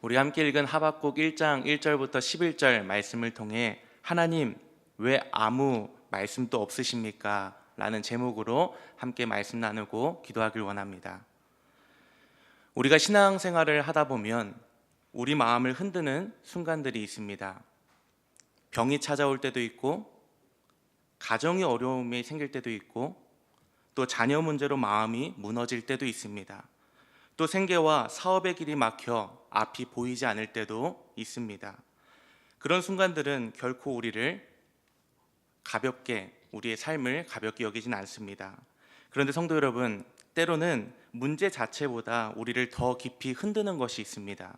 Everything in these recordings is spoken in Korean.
우리 함께 읽은 하박국 1장 1절부터 11절 말씀을 통해 하나님 왜 아무 말씀도 없으십니까? 라는 제목으로 함께 말씀 나누고 기도하길 원합니다. 우리가 신앙생활을 하다 보면 우리 마음을 흔드는 순간들이 있습니다. 병이 찾아올 때도 있고, 가정의 어려움이 생길 때도 있고, 또 자녀 문제로 마음이 무너질 때도 있습니다. 또 생계와 사업의 길이 막혀 앞이 보이지 않을 때도 있습니다. 그런 순간들은 결코 우리의 삶을 가볍게 여기진 않습니다. 그런데 성도 여러분, 때로는 문제 자체보다 우리를 더 깊이 흔드는 것이 있습니다.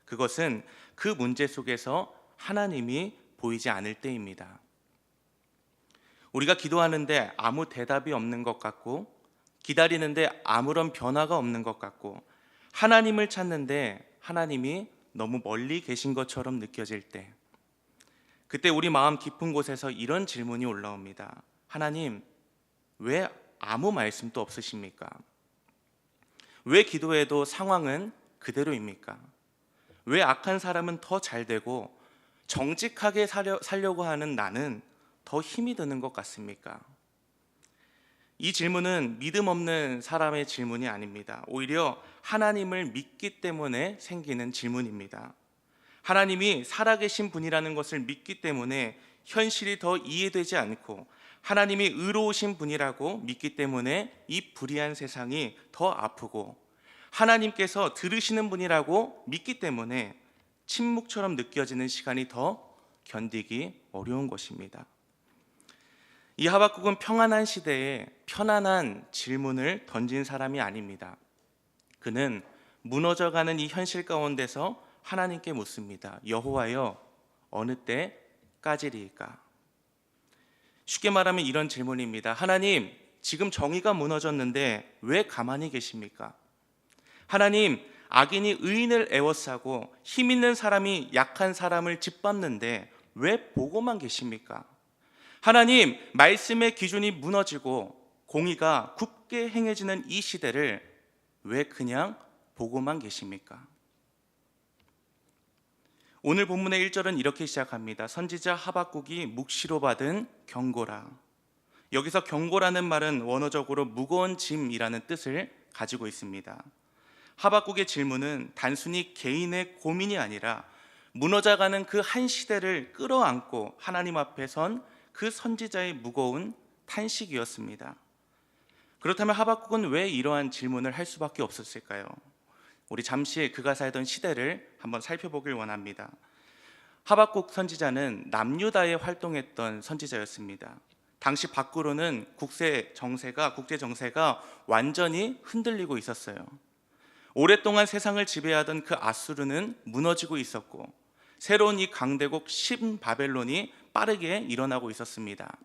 그것은 그 문제 속에서 하나님이 보이지 않을 때입니다. 우리가 기도하는데 아무 대답이 없는 것 같고, 기다리는데 아무런 변화가 없는 것 같고, 하나님을 찾는데 하나님이 너무 멀리 계신 것처럼 느껴질 때, 그때 우리 마음 깊은 곳에서 이런 질문이 올라옵니다. 하나님, 왜 아무 말씀도 없으십니까? 왜 기도해도 상황은 그대로입니까? 왜 악한 사람은 더 잘되고 정직하게 살려고 하는 나는 더 힘이 드는 것 같습니까? 이 질문은 믿음 없는 사람의 질문이 아닙니다. 오히려 하나님을 믿기 때문에 생기는 질문입니다. 하나님이 살아계신 분이라는 것을 믿기 때문에 현실이 더 이해되지 않고, 하나님이 의로우신 분이라고 믿기 때문에 이 불의한 세상이 더 아프고, 하나님께서 들으시는 분이라고 믿기 때문에 침묵처럼 느껴지는 시간이 더 견디기 어려운 것입니다. 이 하박국은 평안한 시대에 편안한 질문을 던진 사람이 아닙니다. 그는 무너져가는 이 현실 가운데서 하나님께 묻습니다. 여호와여, 어느 때까지리이까? 쉽게 말하면 이런 질문입니다. 하나님, 지금 정의가 무너졌는데 왜 가만히 계십니까? 하나님, 악인이 의인을 애워싸고 힘 있는 사람이 약한 사람을 짓밟는데 왜 보고만 계십니까? 하나님, 말씀의 기준이 무너지고 공의가 굳게 행해지는 이 시대를 왜 그냥 보고만 계십니까? 오늘 본문의 1절은 이렇게 시작합니다. 선지자 하박국이 묵시로 받은 경고라. 여기서 경고라는 말은 원어적으로 무거운 짐이라는 뜻을 가지고 있습니다. 하박국의 질문은 단순히 개인의 고민이 아니라 무너져가는 그 한 시대를 끌어안고 하나님 앞에 선 그 선지자의 무거운 탄식이었습니다. 그렇다면 하박국은 왜 이러한 질문을 할 수밖에 없었을까요? 우리 잠시 그가 살던 시대를 한번 살펴보길 원합니다. 하박국 선지자는 남유다에 활동했던 선지자였습니다. 당시 밖으로는 국제 정세가 완전히 흔들리고 있었어요. 오랫동안 세상을 지배하던 그 아수르는 무너지고 있었고, 새로운 이 강대국 신바벨론이 빠르게 일어나고 있었습니다.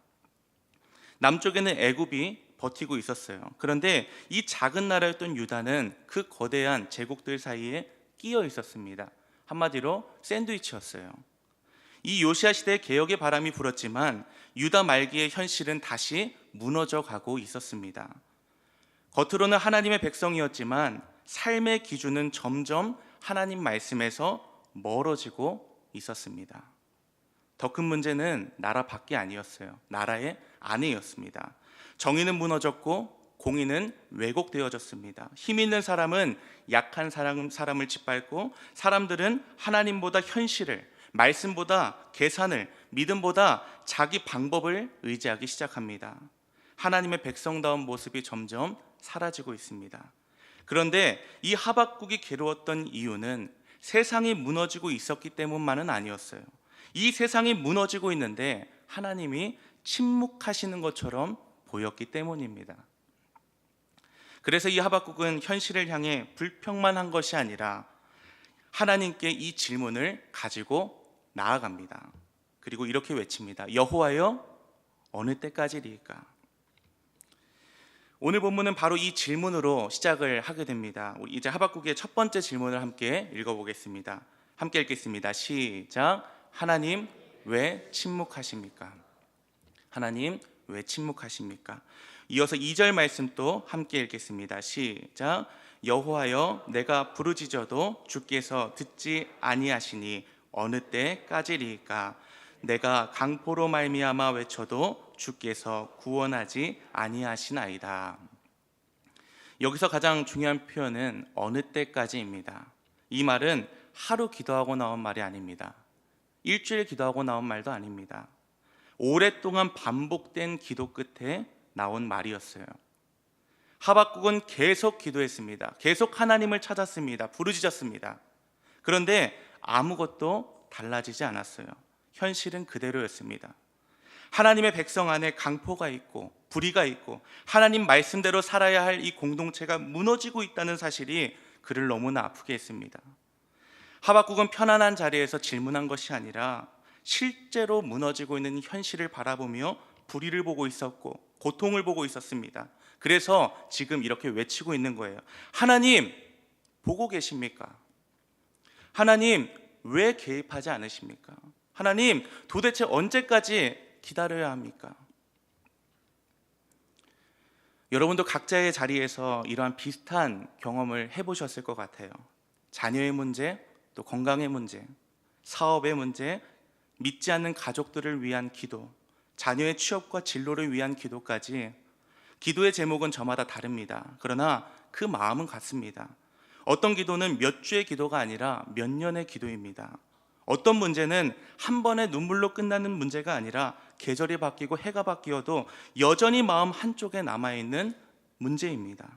남쪽에는 애굽이 버티고 있었어요. 그런데 이 작은 나라였던 유다는 그 거대한 제국들 사이에 끼어 있었습니다. 한마디로 샌드위치였어요. 이 요시야 시대에 개혁의 바람이 불었지만 유다 말기의 현실은 다시 무너져 가고 있었습니다. 겉으로는 하나님의 백성이었지만 삶의 기준은 점점 하나님 말씀에서 멀어지고 있었습니다. 더 큰 문제는 나라 밖이 아니었어요. 나라의 안에였습니다. 정의는 무너졌고 공의는 왜곡되어졌습니다. 힘 있는 사람은 약한 사람을 짓밟고, 사람들은 하나님보다 현실을, 말씀보다 계산을, 믿음보다 자기 방법을 의지하기 시작합니다. 하나님의 백성다운 모습이 점점 사라지고 있습니다. 그런데 이 하박국이 괴로웠던 이유는 세상이 무너지고 있었기 때문만은 아니었어요. 이 세상이 무너지고 있는데 하나님이 침묵하시는 것처럼 보였기 때문입니다. 그래서 이 하박국은 현실을 향해 불평만 한 것이 아니라 하나님께 이 질문을 가지고 나아갑니다. 그리고 이렇게 외칩니다. 여호와여, 어느 때까지리이까? 오늘 본문은 바로 이 질문으로 시작을 하게 됩니다. 우리 이제 하박국의 첫 번째 질문을 함께 읽어보겠습니다. 함께 읽겠습니다. 시작. 하나님, 왜 침묵하십니까? 하나님, 왜 침묵하십니까? 이어서 2절 말씀 또 함께 읽겠습니다. 시작. 여호와여 내가 부르짖어도 주께서 듣지 아니하시니 어느 때까지리이까? 내가 강포로 말미암아 외쳐도 주께서 구원하지 아니하시나이다. 여기서 가장 중요한 표현은 어느 때까지입니다. 이 말은 하루 기도하고 나온 말이 아닙니다. 일주일 기도하고 나온 말도 아닙니다. 오랫동안 반복된 기도 끝에 나온 말이었어요. 하박국은 계속 기도했습니다. 계속 하나님을 찾았습니다. 부르짖었습니다. 그런데 아무것도 달라지지 않았어요. 현실은 그대로였습니다. 하나님의 백성 안에 강포가 있고 불의가 있고 하나님 말씀대로 살아야 할 이 공동체가 무너지고 있다는 사실이 그를 너무나 아프게 했습니다. 하박국은 편안한 자리에서 질문한 것이 아니라 실제로 무너지고 있는 현실을 바라보며 불의를 보고 있었고 고통을 보고 있었습니다. 그래서 지금 이렇게 외치고 있는 거예요. 하나님, 보고 계십니까? 하나님, 왜 개입하지 않으십니까? 하나님, 도대체 언제까지 기다려야 합니까? 여러분도 각자의 자리에서 이러한 비슷한 경험을 해보셨을 것 같아요. 자녀의 문제, 또 건강의 문제, 사업의 문제, 믿지 않는 가족들을 위한 기도, 자녀의 취업과 진로를 위한 기도까지 기도의 제목은 저마다 다릅니다. 그러나 그 마음은 같습니다. 어떤 기도는 몇 주의 기도가 아니라 몇 년의 기도입니다. 어떤 문제는 한 번의 눈물로 끝나는 문제가 아니라 계절이 바뀌고 해가 바뀌어도 여전히 마음 한쪽에 남아있는 문제입니다.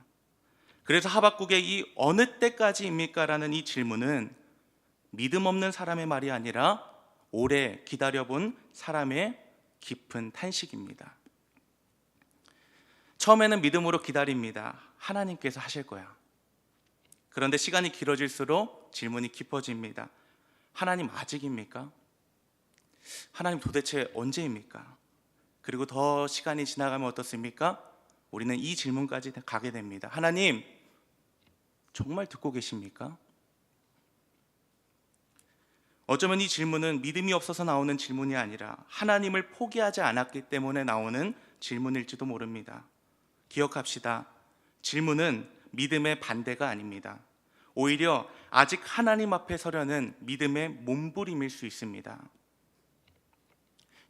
그래서 하박국의 이 어느 때까지입니까? 라는 이 질문은 믿음 없는 사람의 말이 아니라 오래 기다려본 사람의 깊은 탄식입니다. 처음에는 믿음으로 기다립니다. 하나님께서 하실 거야. 그런데 시간이 길어질수록 질문이 깊어집니다. 하나님 아직입니까? 하나님 도대체 언제입니까? 그리고 더 시간이 지나가면 어떻습니까? 우리는 이 질문까지 가게 됩니다. 하나님 정말 듣고 계십니까? 어쩌면 이 질문은 믿음이 없어서 나오는 질문이 아니라 하나님을 포기하지 않았기 때문에 나오는 질문일지도 모릅니다. 기억합시다. 질문은 믿음의 반대가 아닙니다. 오히려 아직 하나님 앞에 서려는 믿음의 몸부림일 수 있습니다.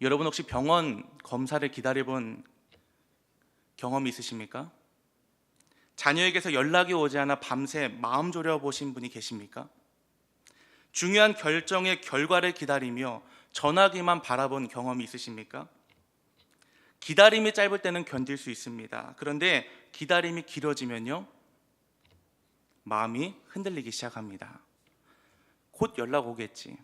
여러분 혹시 병원 검사를 기다려본 경험이 있으십니까? 자녀에게서 연락이 오지 않아 밤새 마음 졸여보신 분이 계십니까? 중요한 결정의 결과를 기다리며 전화기만 바라본 경험이 있으십니까? 기다림이 짧을 때는 견딜 수 있습니다. 그런데 기다림이 길어지면요, 마음이 흔들리기 시작합니다. 곧 연락 오겠지.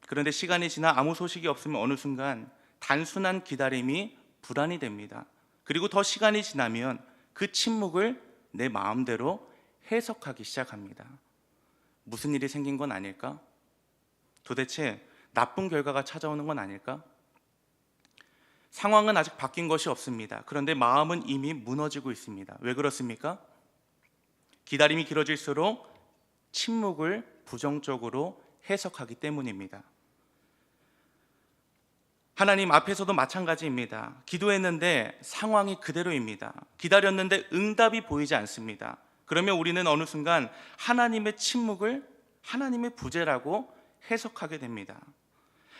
그런데 시간이 지나 아무 소식이 없으면 어느 순간 단순한 기다림이 불안이 됩니다. 그리고 더 시간이 지나면 그 침묵을 내 마음대로 해석하기 시작합니다. 무슨 일이 생긴 건 아닐까? 도대체 나쁜 결과가 찾아오는 건 아닐까? 상황은 아직 바뀐 것이 없습니다. 그런데 마음은 이미 무너지고 있습니다. 왜 그렇습니까? 기다림이 길어질수록 침묵을 부정적으로 해석하기 때문입니다. 하나님 앞에서도 마찬가지입니다. 기도했는데 상황이 그대로입니다. 기다렸는데 응답이 보이지 않습니다. 그러면 우리는 어느 순간 하나님의 침묵을 하나님의 부재라고 해석하게 됩니다.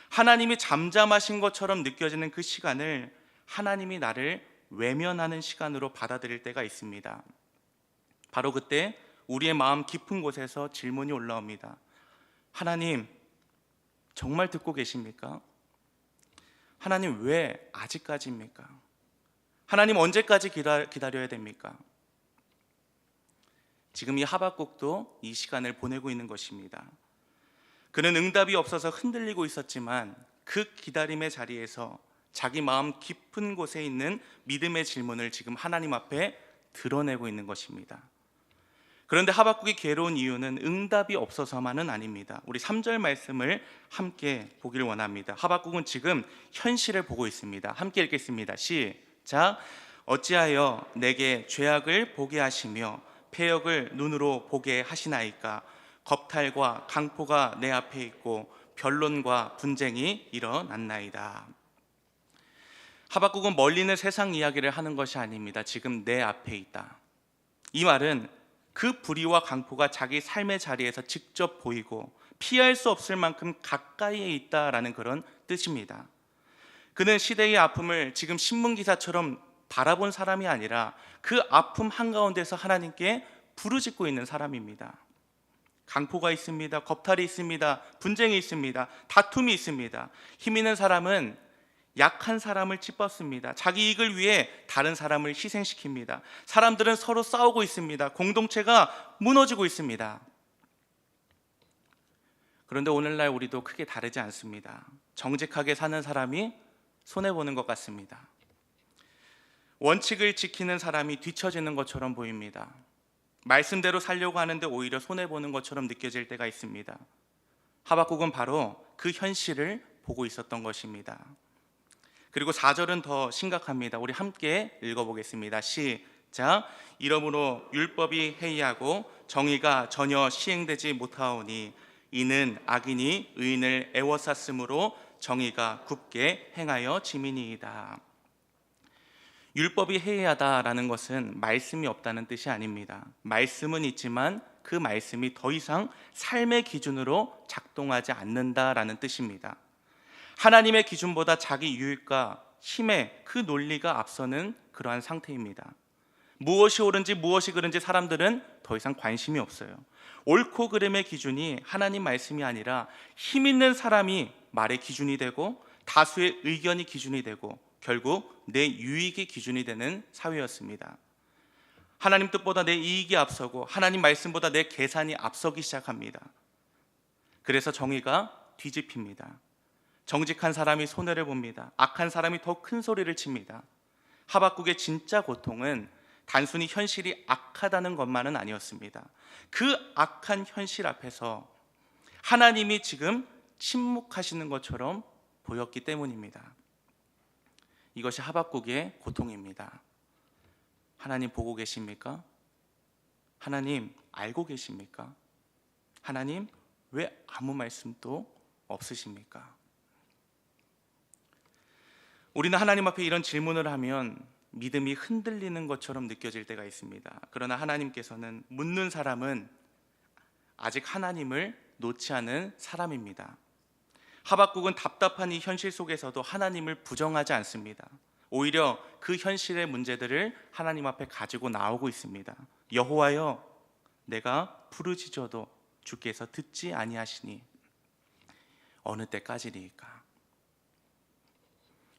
하나님이 잠잠하신 것처럼 느껴지는 그 시간을 하나님이 나를 외면하는 시간으로 받아들일 때가 있습니다. 바로 그때 우리의 마음 깊은 곳에서 질문이 올라옵니다. 하나님, 정말 듣고 계십니까? 하나님, 왜 아직까지입니까? 하나님, 언제까지 기다려야 됩니까? 지금 이 하박국도 이 시간을 보내고 있는 것입니다. 그는 응답이 없어서 흔들리고 있었지만 그 기다림의 자리에서 자기 마음 깊은 곳에 있는 믿음의 질문을 지금 하나님 앞에 드러내고 있는 것입니다. 그런데 하박국이 괴로운 이유는 응답이 없어서만은 아닙니다. 우리 3절 말씀을 함께 보기를 원합니다. 하박국은 지금 현실을 보고 있습니다. 함께 읽겠습니다. 시작. 어찌하여 내게 죄악을 보게 하시며 패역을 눈으로 보게 하시나이까? 겁탈과 강포가 내 앞에 있고 변론과 분쟁이 일어났나이다. 하박국은 멀리 있는 세상 이야기를 하는 것이 아닙니다. 지금 내 앞에 있다. 이 말은 그 불의와 강포가 자기 삶의 자리에서 직접 보이고 피할 수 없을 만큼 가까이에 있다라는 그런 뜻입니다. 그는 시대의 아픔을 지금 신문 기사처럼 바라본 사람이 아니라 그 아픔 한가운데서 하나님께 부르짖고 있는 사람입니다. 강포가 있습니다. 겁탈이 있습니다. 분쟁이 있습니다. 다툼이 있습니다. 힘 있는 사람은 약한 사람을 찌뻗습니다. 자기 이익을 위해 다른 사람을 희생시킵니다. 사람들은 서로 싸우고 있습니다. 공동체가 무너지고 있습니다. 그런데 오늘날 우리도 크게 다르지 않습니다. 정직하게 사는 사람이 손해보는 것 같습니다. 원칙을 지키는 사람이 뒤처지는 것처럼 보입니다. 말씀대로 살려고 하는데 오히려 손해보는 것처럼 느껴질 때가 있습니다. 하박국은 바로 그 현실을 보고 있었던 것입니다. 그리고 4절은 더 심각합니다. 우리 함께 읽어보겠습니다. 시작. 이러므로 율법이 해이하고 정의가 전혀 시행되지 못하오니 이는 악인이 의인을 애워쌌으므로 정의가 굽게 행하여 짐이니이다. 율법이 해이하다라는 것은 말씀이 없다는 뜻이 아닙니다. 말씀은 있지만 그 말씀이 더 이상 삶의 기준으로 작동하지 않는다라는 뜻입니다. 하나님의 기준보다 자기 유익과 힘의 그 논리가 앞서는 그러한 상태입니다. 무엇이 옳은지 무엇이 그른지 사람들은 더 이상 관심이 없어요. 옳고 그름의 기준이 하나님 말씀이 아니라 힘 있는 사람이 말의 기준이 되고 다수의 의견이 기준이 되고 결국 내 유익이 기준이 되는 사회였습니다. 하나님 뜻보다 내 이익이 앞서고 하나님 말씀보다 내 계산이 앞서기 시작합니다. 그래서 정의가 뒤집힙니다. 정직한 사람이 손해를 봅니다. 악한 사람이 더 큰 소리를 칩니다. 하박국의 진짜 고통은 단순히 현실이 악하다는 것만은 아니었습니다. 그 악한 현실 앞에서 하나님이 지금 침묵하시는 것처럼 보였기 때문입니다. 이것이 하박국의 고통입니다. 하나님 보고 계십니까? 하나님 알고 계십니까? 하나님 왜 아무 말씀도 없으십니까? 우리는 하나님 앞에 이런 질문을 하면 믿음이 흔들리는 것처럼 느껴질 때가 있습니다. 그러나 하나님께서는 묻는 사람은 아직 하나님을 놓지 않은 사람입니다. 하박국은 답답한 이 현실 속에서도 하나님을 부정하지 않습니다. 오히려 그 현실의 문제들을 하나님 앞에 가지고 나오고 있습니다. 여호와여, 내가 부르짖어도 주께서 듣지 아니하시니 어느 때까지리이까?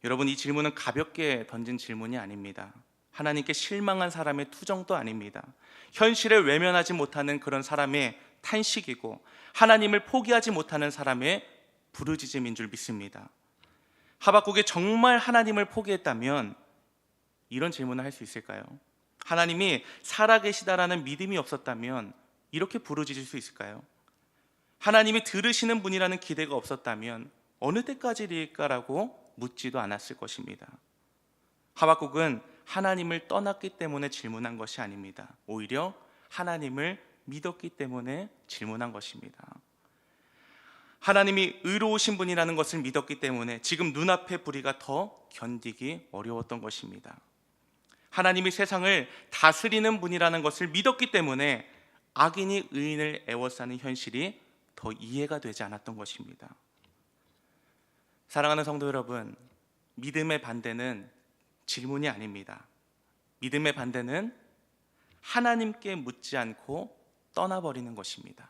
여러분, 이 질문은 가볍게 던진 질문이 아닙니다. 하나님께 실망한 사람의 투정도 아닙니다. 현실을 외면하지 못하는 그런 사람의 탄식이고 하나님을 포기하지 못하는 사람의 부르짖음인 줄 믿습니다. 하박국이 정말 하나님을 포기했다면 이런 질문을 할 수 있을까요? 하나님이 살아계시다라는 믿음이 없었다면 이렇게 부르짖을 수 있을까요? 하나님이 들으시는 분이라는 기대가 없었다면 어느 때까지일까라고 묻지도 않았을 것입니다. 하박국은 하나님을 떠났기 때문에 질문한 것이 아닙니다. 오히려 하나님을 믿었기 때문에 질문한 것입니다. 하나님이 의로우신 분이라는 것을 믿었기 때문에 지금 눈앞의 불의가 더 견디기 어려웠던 것입니다. 하나님이 세상을 다스리는 분이라는 것을 믿었기 때문에 악인이 의인을 애워싸는 현실이 더 이해가 되지 않았던 것입니다. 사랑하는 성도 여러분, 믿음의 반대는 질문이 아닙니다. 믿음의 반대는 하나님께 묻지 않고 떠나버리는 것입니다.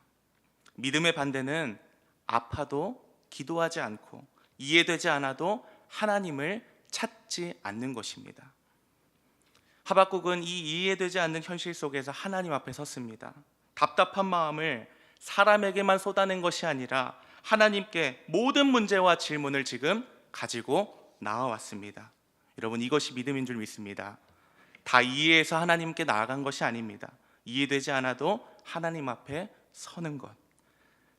믿음의 반대는 아파도 기도하지 않고 이해되지 않아도 하나님을 찾지 않는 것입니다. 하박국은 이 이해되지 않는 현실 속에서 하나님 앞에 섰습니다. 답답한 마음을 사람에게만 쏟아낸 것이 아니라 하나님께 모든 문제와 질문을 지금 가지고 나와왔습니다. 여러분, 이것이 믿음인 줄 믿습니다. 다 이해해서 하나님께 나아간 것이 아닙니다. 이해되지 않아도 하나님 앞에 서는 것,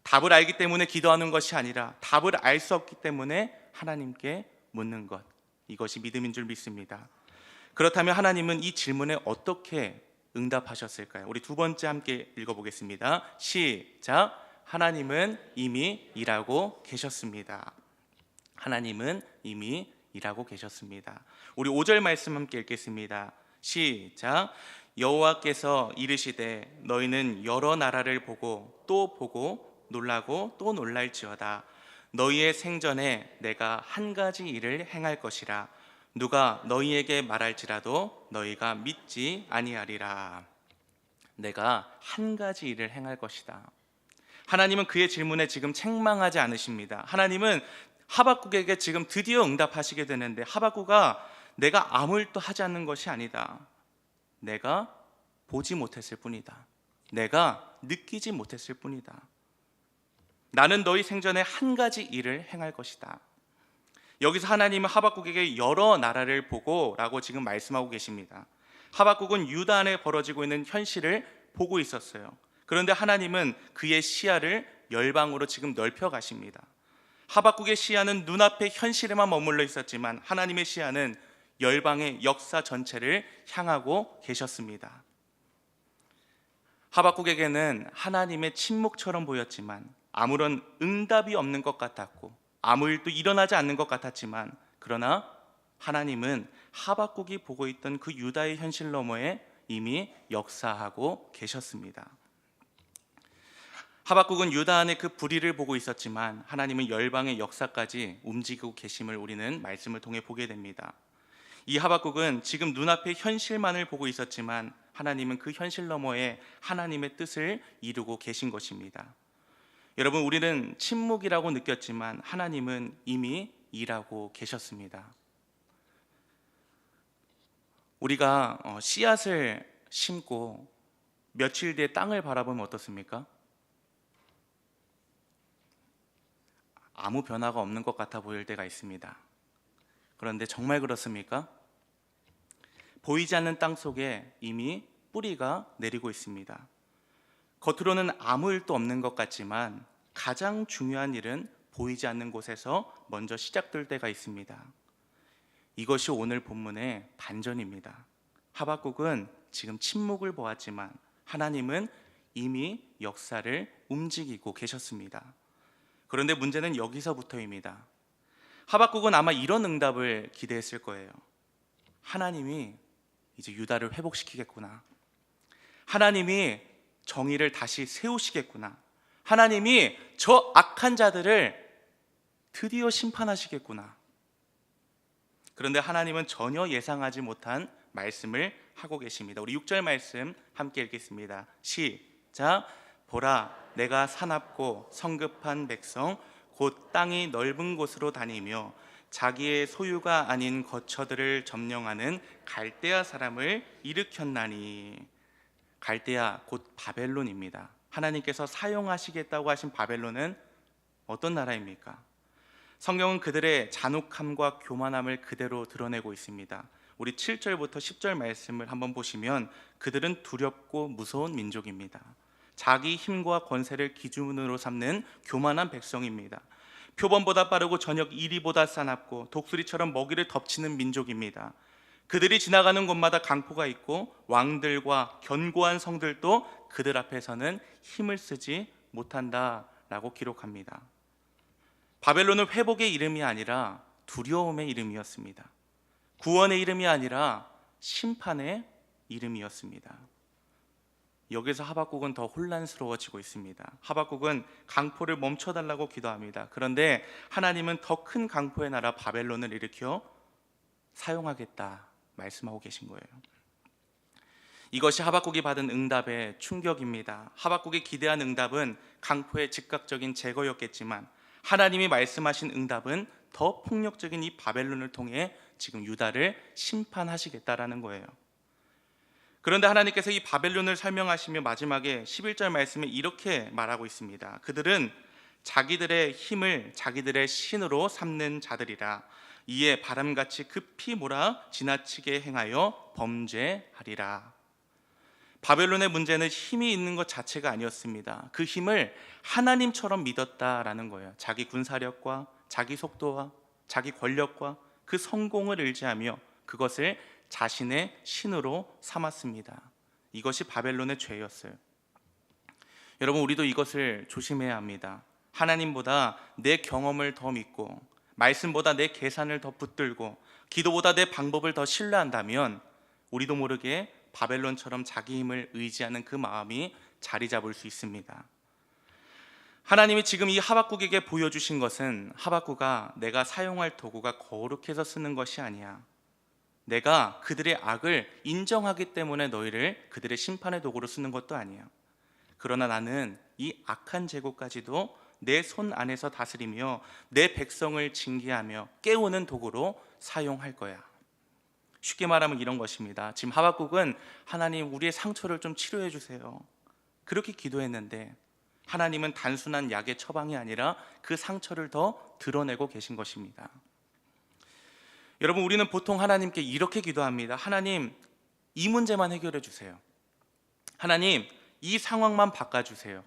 답을 알기 때문에 기도하는 것이 아니라 답을 알 수 없기 때문에 하나님께 묻는 것, 이것이 믿음인 줄 믿습니다. 그렇다면 하나님은 이 질문에 어떻게 응답하셨을까요? 우리 두 번째 함께 읽어보겠습니다. 시작. 하나님은 이미 일하고 계셨습니다. 하나님은 이미 일하고 계셨습니다. 우리 5절 말씀 함께 읽겠습니다. 시작. 여호와께서 이르시되 너희는 여러 나라를 보고 또 보고 놀라고 또 놀랄지어다. 너희의 생전에 내가 한 가지 일을 행할 것이라. 누가 너희에게 말할지라도 너희가 믿지 아니하리라. 내가 한 가지 일을 행할 것이다. 하나님은 그의 질문에 지금 책망하지 않으십니다. 하나님은 하박국에게 지금 드디어 응답하시게 되는데, 하박국아, 내가 아무 일도 하지 않는 것이 아니다. 내가 보지 못했을 뿐이다. 내가 느끼지 못했을 뿐이다. 나는 너희 생전에 한 가지 일을 행할 것이다. 여기서 하나님은 하박국에게 여러 나라를 보고 라고 지금 말씀하고 계십니다. 하박국은 유다 안에 벌어지고 있는 현실을 보고 있었어요. 그런데 하나님은 그의 시야를 열방으로 지금 넓혀 가십니다. 하박국의 시야는 눈앞의 현실에만 머물러 있었지만 하나님의 시야는 열방의 역사 전체를 향하고 계셨습니다. 하박국에게는 하나님의 침묵처럼 보였지만, 아무런 응답이 없는 것 같았고 아무 일도 일어나지 않는 것 같았지만, 그러나 하나님은 하박국이 보고 있던 그 유다의 현실 너머에 이미 역사하고 계셨습니다. 하박국은 유다 안의 그 불의를 보고 있었지만 하나님은 열방의 역사까지 움직이고 계심을 우리는 말씀을 통해 보게 됩니다. 이 하박국은 지금 눈앞의 현실만을 보고 있었지만 하나님은 그 현실 너머에 하나님의 뜻을 이루고 계신 것입니다. 여러분, 우리는 침묵이라고 느꼈지만 하나님은 이미 일하고 계셨습니다. 우리가 씨앗을 심고 며칠 뒤에 땅을 바라보면 어떻습니까? 아무 변화가 없는 것 같아 보일 때가 있습니다. 그런데 정말 그렇습니까? 보이지 않는 땅 속에 이미 뿌리가 내리고 있습니다. 겉으로는 아무 일도 없는 것 같지만 가장 중요한 일은 보이지 않는 곳에서 먼저 시작될 때가 있습니다. 이것이 오늘 본문의 반전입니다. 하박국은 지금 침묵을 보았지만 하나님은 이미 역사를 움직이고 계셨습니다. 그런데 문제는 여기서부터입니다. 하박국은 아마 이런 응답을 기대했을 거예요. 하나님이 이제 유다를 회복시키겠구나. 하나님이 정의를 다시 세우시겠구나. 하나님이 저 악한 자들을 드디어 심판하시겠구나. 그런데 하나님은 전혀 예상하지 못한 말씀을 하고 계십니다. 우리 6절 말씀 함께 읽겠습니다. 시작. 보라, 내가 사납고 성급한 백성 곧 땅이 넓은 곳으로 다니며 자기의 소유가 아닌 거처들을 점령하는 갈대아 사람을 일으켰나니. 갈대아 곧 바벨론입니다. 하나님께서 사용하시겠다고 하신 바벨론은 어떤 나라입니까? 성경은 그들의 잔혹함과 교만함을 그대로 드러내고 있습니다. 우리 7절부터 10절 말씀을 한번 보시면 그들은 두렵고 무서운 민족입니다. 자기 힘과 권세를 기준으로 삼는 교만한 백성입니다. 표범보다 빠르고 저녁 이리보다 싸납고 독수리처럼 먹이를 덮치는 민족입니다. 그들이 지나가는 곳마다 강포가 있고 왕들과 견고한 성들도 그들 앞에서는 힘을 쓰지 못한다라고 기록합니다. 바벨론은 회복의 이름이 아니라 두려움의 이름이었습니다. 구원의 이름이 아니라 심판의 이름이었습니다. 여기서 하박국은 더 혼란스러워지고 있습니다. 하박국은 강포를 멈춰달라고 기도합니다. 그런데 하나님은 더 큰 강포의 나라 바벨론을 일으켜 사용하겠다 말씀하고 계신 거예요. 이것이 하박국이 받은 응답의 충격입니다. 하박국이 기대한 응답은 강포의 즉각적인 제거였겠지만 하나님이 말씀하신 응답은 더 폭력적인 이 바벨론을 통해 지금 유다를 심판하시겠다라는 거예요. 그런데 하나님께서 이 바벨론을 설명하시며 마지막에 11절 말씀에 이렇게 말하고 있습니다. 그들은 자기들의 힘을 자기들의 신으로 삼는 자들이라. 이에 바람같이 급히 몰아 지나치게 행하여 범죄하리라. 바벨론의 문제는 힘이 있는 것 자체가 아니었습니다. 그 힘을 하나님처럼 믿었다라는 거예요. 자기 군사력과 자기 속도와 자기 권력과 그 성공을 의지하며 그것을 자신의 신으로 삼았습니다. 이것이 바벨론의 죄였어요. 여러분, 우리도 이것을 조심해야 합니다. 하나님보다 내 경험을 더 믿고 말씀보다 내 계산을 더 붙들고 기도보다 내 방법을 더 신뢰한다면 우리도 모르게 바벨론처럼 자기 힘을 의지하는 그 마음이 자리 잡을 수 있습니다. 하나님이 지금 이 하박국에게 보여주신 것은, 하박국아, 내가 사용할 도구가 거룩해서 쓰는 것이 아니야. 내가 그들의 악을 인정하기 때문에 너희를 그들의 심판의 도구로 쓰는 것도 아니야. 그러나 나는 이 악한 제국까지도 내 손 안에서 다스리며 내 백성을 징계하며 깨우는 도구로 사용할 거야. 쉽게 말하면 이런 것입니다. 지금 하박국은 하나님, 우리의 상처를 좀 치료해 주세요, 그렇게 기도했는데 하나님은 단순한 약의 처방이 아니라 그 상처를 더 드러내고 계신 것입니다. 여러분, 우리는 보통 하나님께 이렇게 기도합니다. 하나님, 이 문제만 해결해 주세요. 하나님, 이 상황만 바꿔주세요.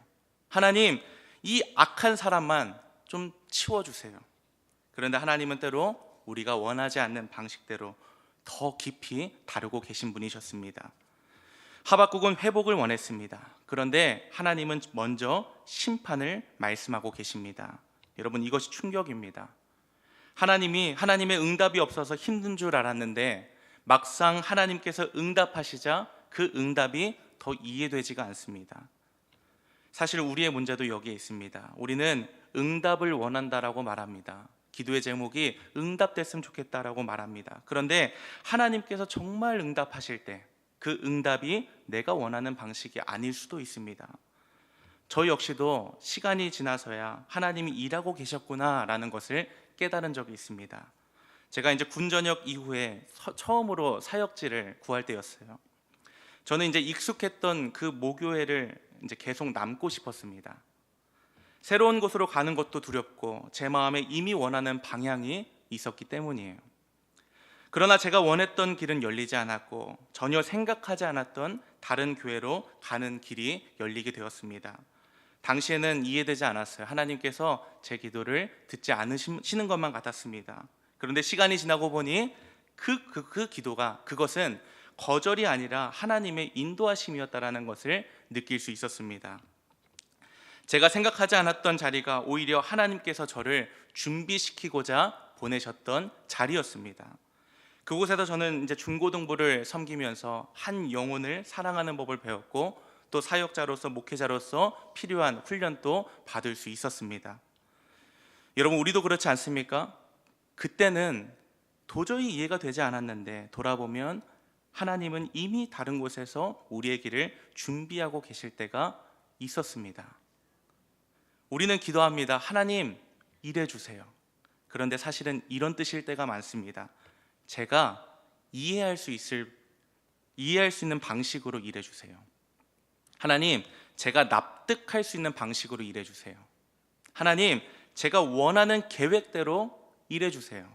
하나님, 이 악한 사람만 좀 치워주세요. 그런데 하나님은 때로 우리가 원하지 않는 방식대로 더 깊이 다루고 계신 분이셨습니다. 하박국은 회복을 원했습니다. 그런데 하나님은 먼저 심판을 말씀하고 계십니다. 여러분, 이것이 충격입니다. 하나님의 응답이 없어서 힘든 줄 알았는데 막상 하나님께서 응답하시자 그 응답이 더 이해되지가 않습니다. 사실 우리의 문제도 여기에 있습니다. 우리는 응답을 원한다라고 말합니다. 기도의 제목이 응답됐으면 좋겠다라고 말합니다. 그런데 하나님께서 정말 응답하실 때 그 응답이 내가 원하는 방식이 아닐 수도 있습니다. 저 역시도 시간이 지나서야 하나님이 일하고 계셨구나라는 것을 깨달은 적이 있습니다. 제가 이제 군 전역 이후에 처음으로 사역지를 구할 때였어요. 저는 이제 익숙했던 그 모교회를 이제 계속 남고 싶었습니다. 새로운 곳으로 가는 것도 두렵고 제 마음에 이미 원하는 방향이 있었기 때문이에요. 그러나 제가 원했던 길은 열리지 않았고 전혀 생각하지 않았던 다른 교회로 가는 길이 열리게 되었습니다. 당시에는 이해되지 않았어요. 하나님께서 제 기도를 듣지 않으시는 것만 같았습니다. 그런데 시간이 지나고 보니 그 기도가, 그것은 거절이 아니라 하나님의 인도하심이었다라는 것을 느낄 수 있었습니다. 제가 생각하지 않았던 자리가 오히려 하나님께서 저를 준비시키고자 보내셨던 자리였습니다. 그곳에서 저는 이제 중고등부를 섬기면서 한 영혼을 사랑하는 법을 배웠고 또 사역자로서, 목회자로서 필요한 훈련도 받을 수 있었습니다. 여러분, 우리도 그렇지 않습니까? 그때는 도저히 이해가 되지 않았는데 돌아보면 하나님은 이미 다른 곳에서 우리의 길을 준비하고 계실 때가 있었습니다. 우리는 기도합니다. 하나님, 일해 주세요. 그런데 사실은 이런 뜻일 때가 많습니다. 제가 이해할 수 있는 방식으로 일해 주세요. 하나님, 제가 납득할 수 있는 방식으로 일해 주세요. 하나님, 제가 원하는 계획대로 일해 주세요.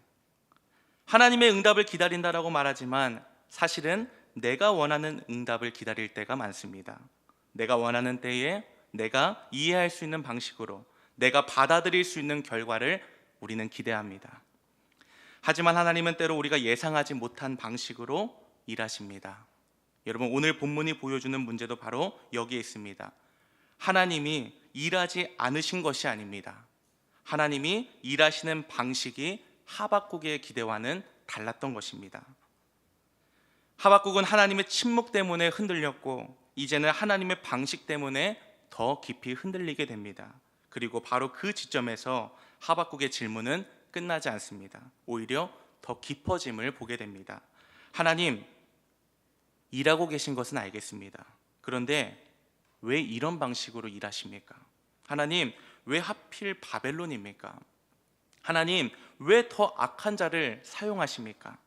하나님의 응답을 기다린다라고 말하지만 사실은 내가 원하는 응답을 기다릴 때가 많습니다. 내가 원하는 때에 내가 이해할 수 있는 방식으로, 내가 받아들일 수 있는 결과를 우리는 기대합니다. 하지만 하나님은 때로 우리가 예상하지 못한 방식으로 일하십니다. 여러분, 오늘 본문이 보여주는 문제도 바로 여기에 있습니다. 하나님이 일하지 않으신 것이 아닙니다. 하나님이 일하시는 방식이 하박국의 기대와는 달랐던 것입니다. 하박국은 하나님의 침묵 때문에 흔들렸고 이제는 하나님의 방식 때문에 더 깊이 흔들리게 됩니다. 그리고 바로 그 지점에서 하박국의 질문은 끝나지 않습니다. 오히려 더 깊어짐을 보게 됩니다. 하나님, 일하고 계신 것은 알겠습니다. 그런데 왜 이런 방식으로 일하십니까? 하나님, 왜 하필 바벨론입니까? 하나님, 왜 더 악한 자를 사용하십니까?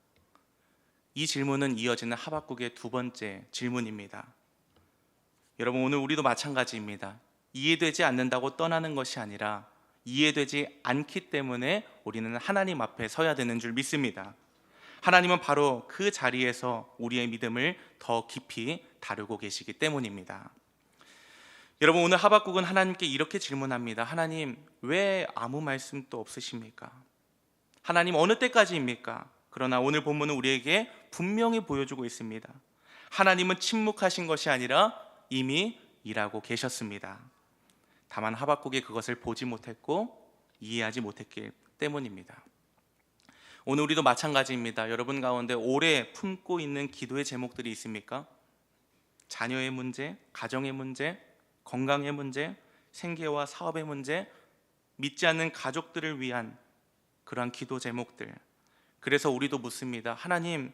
이 질문은 이어지는 하박국의 두 번째 질문입니다. 여러분, 오늘 우리도 마찬가지입니다. 이해되지 않는다고 떠나는 것이 아니라 이해되지 않기 때문에 우리는 하나님 앞에 서야 되는 줄 믿습니다. 하나님은 바로 그 자리에서 우리의 믿음을 더 깊이 다루고 계시기 때문입니다. 여러분, 오늘 하박국은 하나님께 이렇게 질문합니다. 하나님, 왜 아무 말씀도 없으십니까? 하나님, 어느 때까지입니까? 그러나 오늘 본문은 우리에게 분명히 보여주고 있습니다. 하나님은 침묵하신 것이 아니라 이미 일하고 계셨습니다. 다만 하박국이 그것을 보지 못했고 이해하지 못했기 때문입니다. 오늘 우리도 마찬가지입니다. 여러분 가운데 오래 품고 있는 기도의 제목들이 있습니까? 자녀의 문제, 가정의 문제, 건강의 문제, 생계와 사업의 문제, 믿지 않는 가족들을 위한 그러한 기도 제목들. 그래서 우리도 묻습니다. 하나님,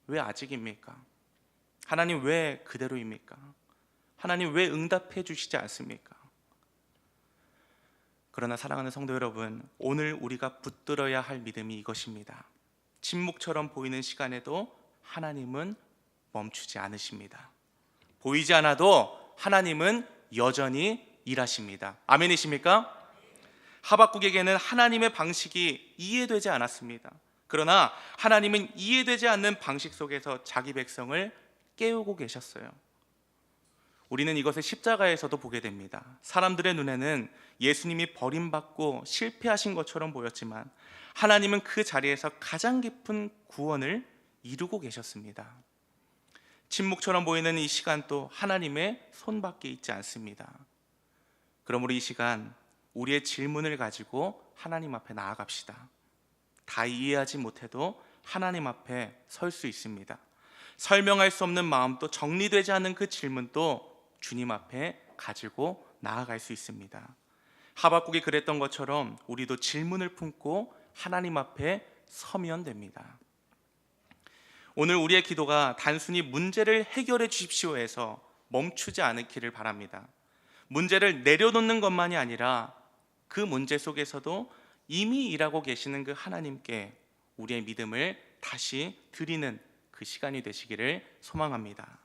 왜 아직입니까? 하나님, 왜 그대로입니까? 하나님, 왜 응답해 주시지 않습니까? 그러나 사랑하는 성도 여러분, 오늘 우리가 붙들어야 할 믿음이 이것입니다. 침묵처럼 보이는 시간에도 하나님은 멈추지 않으십니다. 보이지 않아도 하나님은 여전히 일하십니다. 아멘이십니까? 하박국에게는 하나님의 방식이 이해되지 않았습니다. 그러나 하나님은 이해되지 않는 방식 속에서 자기 백성을 깨우고 계셨어요. 우리는 이것을 십자가에서도 보게 됩니다. 사람들의 눈에는 예수님이 버림받고 실패하신 것처럼 보였지만 하나님은 그 자리에서 가장 깊은 구원을 이루고 계셨습니다. 침묵처럼 보이는 이 시간도 하나님의 손밖에 있지 않습니다. 그러므로 이 시간 우리의 질문을 가지고 하나님 앞에 나아갑시다. 다 이해하지 못해도 하나님 앞에 설 수 있습니다. 설명할 수 없는 마음도, 정리되지 않은 그 질문도 주님 앞에 가지고 나아갈 수 있습니다. 하박국이 그랬던 것처럼 우리도 질문을 품고 하나님 앞에 서면 됩니다. 오늘 우리의 기도가 단순히 문제를 해결해 주십시오에서 멈추지 않기를 바랍니다. 문제를 내려놓는 것만이 아니라 그 문제 속에서도 이미 일하고 계시는 그 하나님께 우리의 믿음을 다시 드리는 그 시간이 되시기를 소망합니다.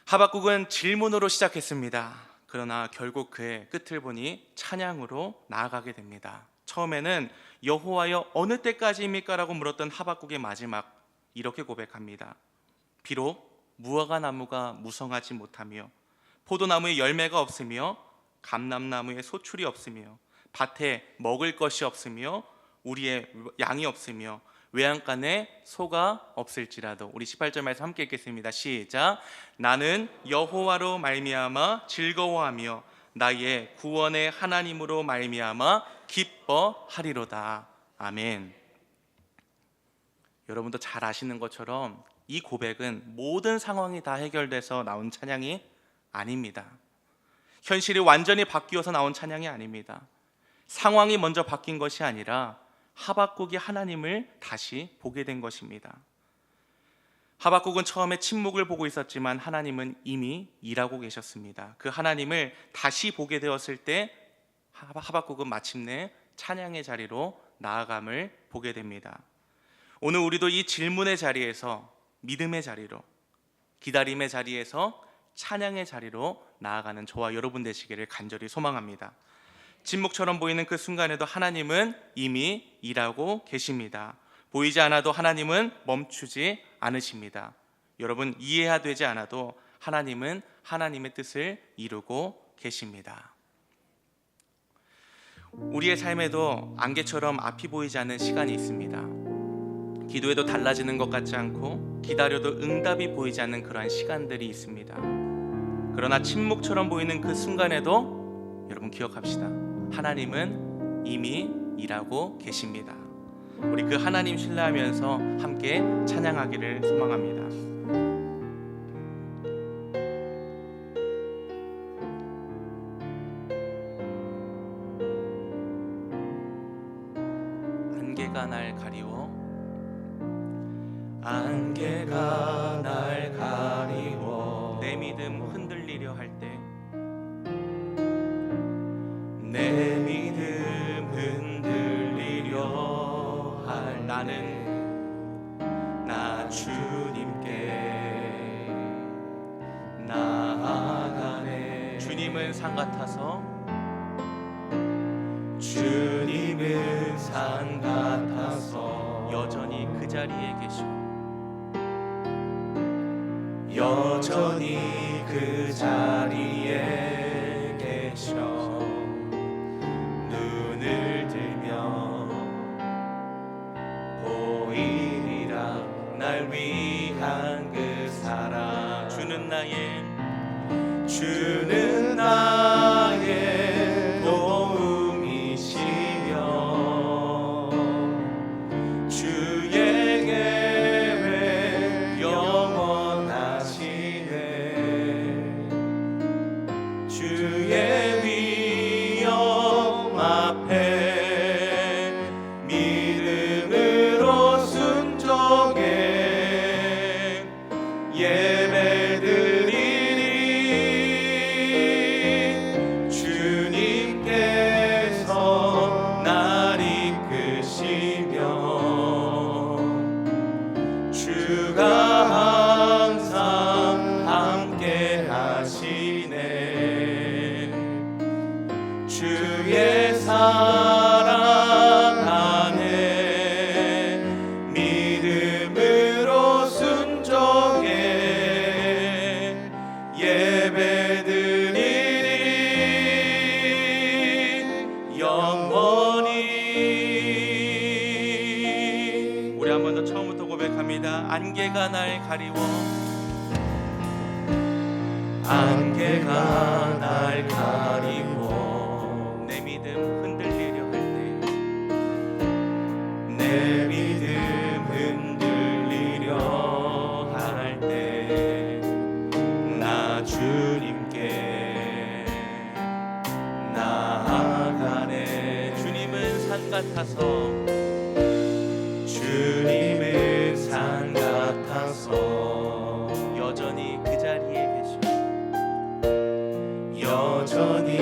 하박국은 질문으로 시작했습니다. 그러나 결국 그의 끝을 보니 찬양으로 나아가게 됩니다. 처음에는 여호와여 어느 때까지입니까? 라고 물었던 하박국의 마지막, 이렇게 고백합니다. 비록 무화과 나무가 무성하지 못하며 포도나무에 열매가 없으며 감람나무에 소출이 없으며 밭에 먹을 것이 없으며 우리의 양이 없으며 외양간에 소가 없을지라도. 우리 18절 말씀 함께 읽겠습니다. 시작. 나는 여호와로 말미암아 즐거워하며 나의 구원의 하나님으로 말미암아 기뻐하리로다. 아멘. 여러분도 잘 아시는 것처럼 이 고백은 모든 상황이 다 해결돼서 나온 찬양이 아닙니다. 현실이 완전히 바뀌어서 나온 찬양이 아닙니다. 상황이 먼저 바뀐 것이 아니라 하박국이 하나님을 다시 보게 된 것입니다. 하박국은 처음에 침묵을 보고 있었지만 하나님은 이미 일하고 계셨습니다. 그 하나님을 다시 보게 되었을 때 하박국은 마침내 찬양의 자리로 나아감을 보게 됩니다. 오늘 우리도 이 질문의 자리에서 믿음의 자리로, 기다림의 자리에서 찬양의 자리로 나아가는 저와 여러분 되시기를 간절히 소망합니다. 침묵처럼 보이는 그 순간에도 하나님은 이미 일하고 계십니다. 보이지 않아도 하나님은 멈추지 않으십니다. 여러분, 이해가 되지 않아도 하나님은 하나님의 뜻을 이루고 계십니다. 우리의 삶에도 안개처럼 앞이 보이지 않는 시간이 있습니다. 기도해도 달라지는 것 같지 않고 기다려도 응답이 보이지 않는 그러한 시간들이 있습니다. 그러나 침묵처럼 보이는 그 순간에도 여러분 기억합시다. 하나님은 이미 일하고 계십니다. 우리 그 하나님 신뢰하면서 함께 찬양하기를 소망합니다. 안개가 날 가리워, 안개가 날 가리워 내 믿음 흔들리려 할 때, 내 믿음 흔들리려 할 나는 나 주님께 나아가네. 주님은 산 같아서, 주님은 산 같아서 여전히 그 자리에 계셔, 여전히 그 자리에 계셔. 눈을 들면 보이리라 날 위한 그 사랑. 주는 나의 도움이시며 주의 계획 영원하시네. 앞에 믿음으로 순종해 예배드리리. 주님께서 날 이끄시며 주가 항상 함께 하시네. 주의 사랑 안에 믿음으로 순종해 예배드리리 영원히. 우리 한 번 더 처음부터 고백합니다. 안개가 날 가리워, 안개가 날 가리워 내 믿음 흔들리려 할 때, 내 믿음 흔들리려 할 때 나 주님께 나아가네. 주님은 산 같아서, 주님은 산 같아서 여전히 그 자리에 계셔, 여전히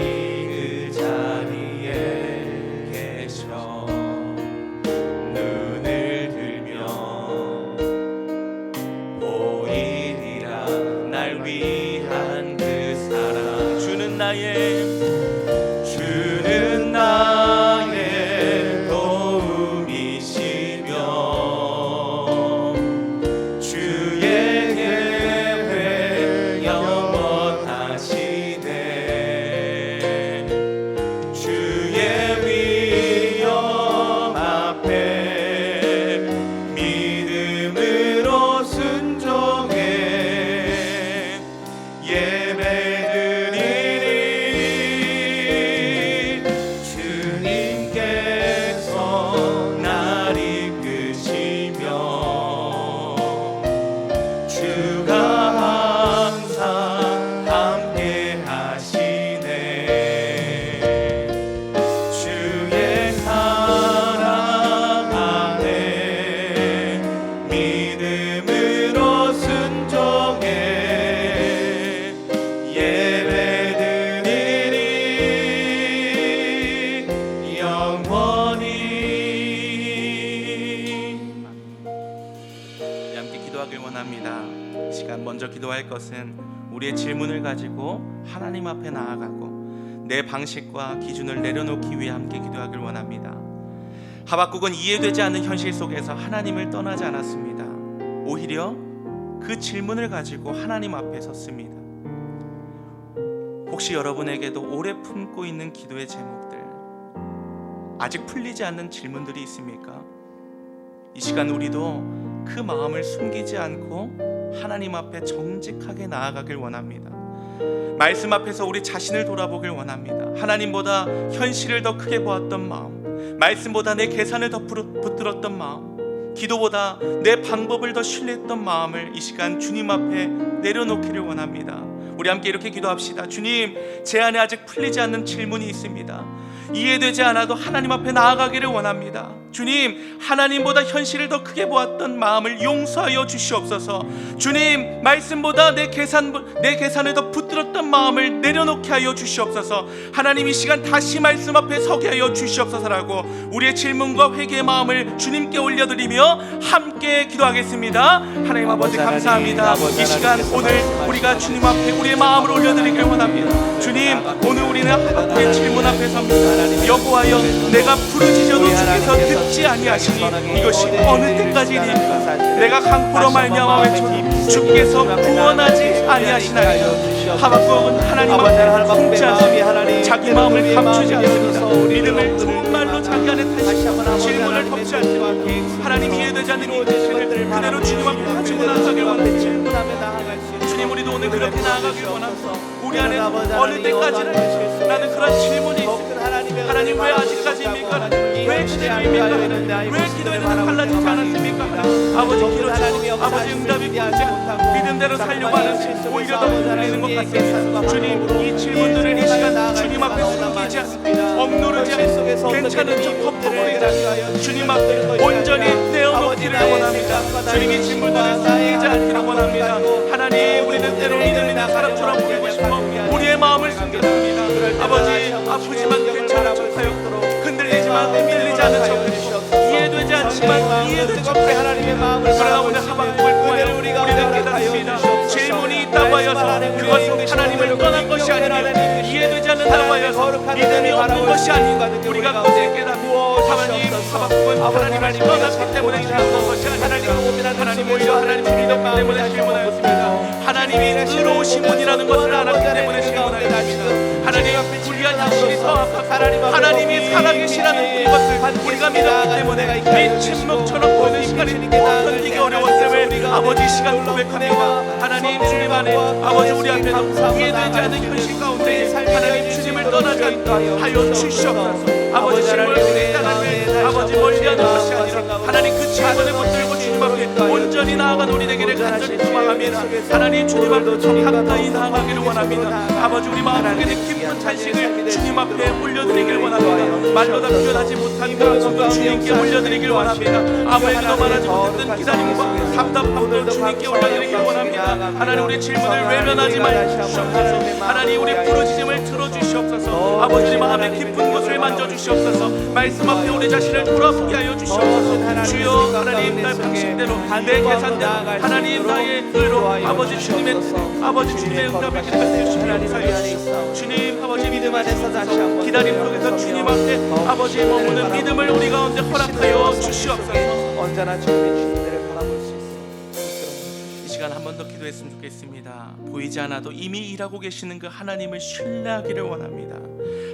그 자리에 계셔. 눈을 들면 보이리라 날 위한 그 사랑. 주는 나의 도움이시며 주의 계획 영원하시네. 주의 위엄 앞에 믿음으로 순종해 예배드리리. 주님께서 날 이끄시며 주가 항상 함께 하시네. 주의 사랑 안에 믿음으로 순종해 예배드리리 영원히. 함께 기도하길 원합니다. 이 시간 먼저 기도할 것은 우리의 질문을 가지고 하나님 앞에 나아가고 내 방식과 기준을 내려놓기 위해 함께 기도하길 원합니다. 하박국은 이해되지 않는 현실 속에서 하나님을 떠나지 않았습니다. 오히려 그 질문을 가지고 하나님 앞에 섰습니다. 혹시 여러분에게도 오래 품고 있는 기도의 제목들, 아직 풀리지 않는 질문들이 있습니까? 이 시간 우리도 그 마음을 숨기지 않고 하나님 앞에 정직하게 나아가길 원합니다. 말씀 앞에서 우리 자신을 돌아보길 원합니다. 하나님보다 현실을 더 크게 보았던 마음, 말씀보다 내 계산을 더 붙들었던 마음, 기도보다 내 방법을 더 신뢰했던 마음을 이 시간 주님 앞에 내려놓기를 원합니다. 우리 함께 이렇게 기도합시다. 주님, 제 안에 아직 풀리지 않는 질문이 있습니다. 이해되지 않아도 하나님 앞에 나아가기를 원합니다. 주님, 하나님보다 현실을 더 크게 보았던 마음을 용서하여 주시옵소서. 주님, 말씀보다 내 계산을 더 붙들었던 마음을 내려놓게 하여 주시옵소서. 하나님, 이 시간 다시 말씀 앞에 서게 하여 주시옵소서라고 우리의 질문과 회개의 마음을 주님께 올려드리며 함께 기도하겠습니다. 하나님 아버지, 감사합니다. 이 시간 오늘 우리가 주님 앞에 우리의 마음을 올려드리길 원합니다. 주님, 오늘 우리는 하박국의 질문 앞에 섭니다. 여호와여, 내가 부르짖어도 주께서 듣지 아니하시니 이것이 어느 때까지이니까? 내가 강포로 말미암아 외쳐도 주께서 구원하지 아니하시나이까? 하박국은 하나님 앞에 통치하시니 자기 마음을 감추지 않습니다. 믿음을 정말로 자기 안에 다시 질문을 덮지 않습니다. 하나님, 이해되지 않는 이 대신을 그대로 주님 앞에 가지고 나아가길 원합니다. 주님, 우리도 오늘 그렇게 나아가길 원합니다. 우리 안에 어느 때까지나 나는 그런 질문이 있습니다. 하나님, 왜 아직까지입니까? 왜 기도입니까? 왜 기도에는 달라지지 않았습니까? 아버지, 기도 주시고 아버지 응답이 보이지 믿음대로 살려고 하는 오히려 더 흔들리는 것 같습니다. 주님, 이 질문들을 이 시간 주님 앞에 숨기지 않습니다. 억누르지 않습니다. 괜찮은 척 덮어버리지 않고 주님 앞에 온전히 내어놓기를 원합니다. 주님이 질문들을 숨기지 않기를 원합니다. 하나님, 우리는 때로 믿음 있는 사람처럼 보이고 싶어 우리의 마음을 숨겼습니다. 아버지, 아프지만 괜찮은 척하여 흔들리지만 흔들리지 않은 척, 이해되지 않지만 이해되지 않고, 그러나 오늘 하박국을 통하여 우리는 깨닫습니다. 질문이 있다고 하여서 그것은 하나님을 떠난 것이 아니며 이해되지 않는다고 하여서 믿음이 없는 것이 아니고 우리가 그것을 깨닫고 하나님, 하박국은 하나님을 떠났기 때문에 질문한 것이 아니라 하나님 오히려 하나님 믿었기 때문에 질문하였습니다. 하나님이 의로우신 분이라는 것을 알았기 때문에 질문하였습니다. 하나님, 불리한 현실이 더 아팠고 하나님이 살아계시라는 것을 우리가 믿었기 때문에 이 침묵처럼 보이는 시간이 견디기 어려웠음을 아버지 시간 고백합니다. 하나님, 주님 안에 아버지 우리 앞에서 이해되지 않는 현실 가운데 하나님 주님을 떠나지 하여 주시옵소서. 아버지 질문을 따라갈 아버지 멀리하는 것이 아니라 하나님 그 질문을 붙들고 주님 앞에 온전히 나아간 우리 되기를 간절히 소망합니다. 하나님, 주님 앞에 가까이 나아가기를 원합니다. 아버지, 우리 마음속에 깊은 탄식을 주님 앞에 올려드리길 원합니다. 말로 다 표현하지 못한 그 주님께 올려드리길 원합니다. 아무에게도 말하지 못했던 기다림과 답답함도 주님께 올려드리길 원합니다. 하나님, 우리 질문을 외면하지 마시옵소서. 하나님, 우리 부르짖음을 들어주시옵소서. 아버지, 우리 마음의 깊은 곳을 만져주시옵소서. 말씀 앞에 우리 자신을 돌아보게 하여 주시옵소서. 주여, 하나님, 나의 방식대로 내 계산대로 하나님 나의 의로 아버지 주님의 아버지 주님의 응답을 기다려 주시옵소서. 주님, 아버지 믿음 안에서 다시 한번 기다림 속에서 주님 앞에 아버지 머무는 믿음을 우리 가운데 허락하여 주시옵소서. 언제나 주님의 주님들을 바라볼 수 있도록 이 시간 한 번 더 기도했으면 좋겠습니다. 보이지 않아도 이미 일하고 계시는 그 하나님을 신뢰하기를 원합니다.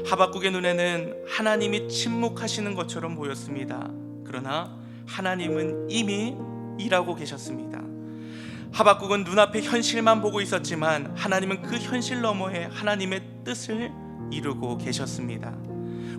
하박국의 눈에는 하나님이 침묵하시는 것처럼 보였습니다. 그러나 하나님은 이미 일하고 계셨습니다. 하박국은 눈앞의 현실만 보고 있었지만 하나님은 그 현실 너머에 하나님의 뜻을 이루고 계셨습니다.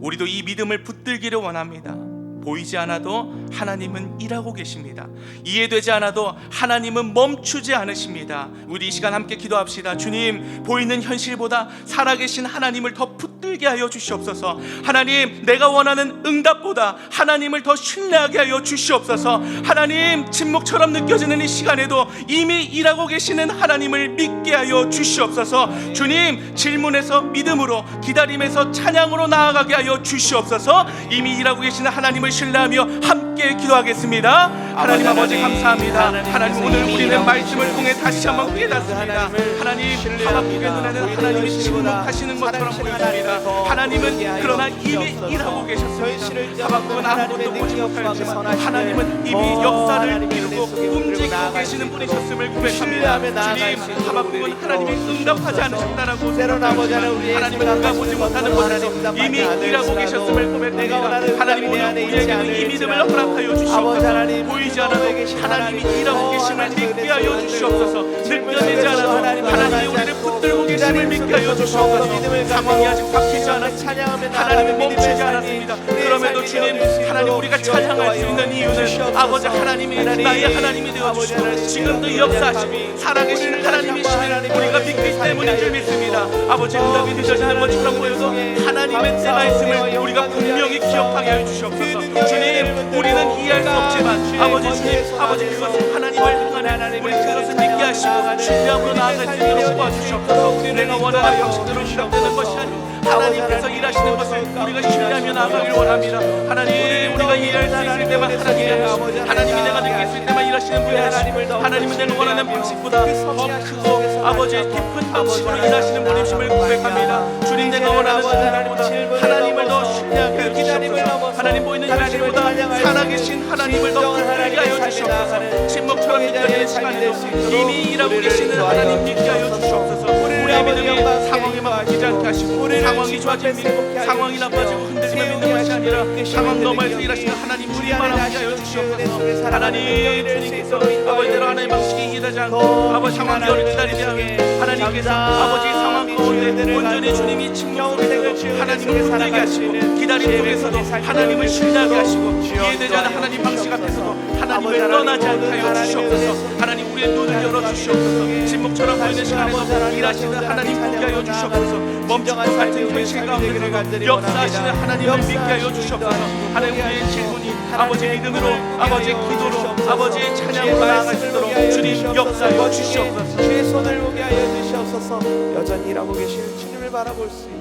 우리도 이 믿음을 붙들기를 원합니다. 보이지 않아도 하나님은 일하고 계십니다. 이해되지 않아도 하나님은 멈추지 않으십니다. 우리 이 시간 함께 기도합시다. 주님, 보이는 현실보다 살아계신 하나님을 더 붙들게 하여 주시옵소서. 하나님, 내가 원하는 응답보다 하나님을 더 신뢰하게 하여 주시옵소서. 하나님, 침묵처럼 느껴지는 이 시간에도 이미 일하고 계시는 하나님을 믿게 하여 주시옵소서. 주님, 질문에서 믿음으로, 기다림에서 찬양으로 나아가게 하여 주시옵소서. 이미 일하고 계시는 하나님을 신뢰하며 함께 기도하겠습니다. 하나님 아버지, 감사합니다. 하나님, 오늘 우리는 말씀을 통해 다시 한번 깨닫습니다. 하나님, 하박국의 눈에는 하나님이 침묵하시는 것처럼 보입니다. 하나님은 그러나 이미 일하고 계셨습니다. 하박국은 아무것도 보지 못하였지만 하나님은 이미 역사를 이루고 움직이고 계시는 분이셨음을 고백합니다. 주님, 하박국은 하나님이 응답하지 않으셨다라고 생각합니다. 하나님은 그가 보지 못하는 곳에서 이미 일하고 계셨음을 고백합니다. 하나님, 오늘 우리에게는 이 믿음을 허락하여 주시옵소서. 보이지 않아도 하나님이 일하고 계심을 믿게 하여 주시옵소서. 느껴지지 않아도 하나님이 우리를 붙들고 계심을 믿게 하여 주시옵소서. 상황이 아직 바뀌지 않았습니다. 하나님은 멈추지 않았습니다. 그럼에도 주님, 하나님, 우리가 찬양할 수 있는 이유는 아버지 하나님이 나의 하나님이 되어주시고 지금도 역사하시고 살아계신 하나님이시는 우리가 믿기 때문인 줄 믿습니다. 아버지, 응답이 늦어지는 것처럼 보여도 하나님의 때 말씀을 우리가 분명히 기억하게 하여 주시옵소서. 주님, 우리는 이해할 수 없지만 아버지 주님, 아버지 그것은 하나님을 향하는 우리 그것을 믿게 하시고 신뢰함으로 나아갈 수 있도록 도와주시옵소서. 내가 원하는 방식대로 응답되는 것이 아니고 하나님께서 일하시는 것을 우리가 신뢰하며 나아가길 원합니다. 하나님, 우리가 이해할 수 있을 때만 하나님이 내가 느낄 때만 일하시는 분이시고 하나님은 내가 원하는 방식보다 더 크고 아버지 깊은 방식으로 일하시는 분이심을 고백합니다. 주님, 내가 원하는 방식보다 하나님을 더 신뢰하게 하여 주시옵소서. 하나님, 보이는 현실보다 살아계신 하나님을 더 붙들게 하여 주시옵소서. 침묵처럼 느껴지는 시간에도 이미 일하고 계시는 하나님 믿게 하여 주시옵소서. 우리의 믿음이 상황에만 바뀌지 않게 하시고 상황이 좋아지면 상황이 나빠지고 흔들리며 믿는 것이 아니라 상황 너머에서 일하시는 하나님 주님만 함께 하여 주시옵소서. 하나님, 주님께서 아버지대로 하나님 방식이 이해되지 않고 아버지 상황이 기다리지 않게 하나님께서 아버지 상황 가운데 온전히 주님이 침묵 속에서도 하나님을 붙들게 하시고 기다림 속에서도 하나님을 신뢰하게 하시고 이해되지 않는 하나님 방식 앞에서도 하나님을 떠나지 않게 하여 주시옵소서. 하나님 우리의 눈을 열어주시옵소서. 침묵처럼 보이는 시간에도 일하시는 하나님 보게 하여 주시옵소서. 멈추고 같은 현실 가운데서도 역사하시는 하나님을 믿게 하여 주시옵소서. 하나님 우리의 질문이 아버지 믿음으로 아버지 기도로 아버지의 찬양으로 나아갈 수 있도록 주님 역사하여 주시옵소서. 주의 손을 보게 하여 주시옵소서. 여전히 일하고 계시는 주님을 바라볼 수 있도록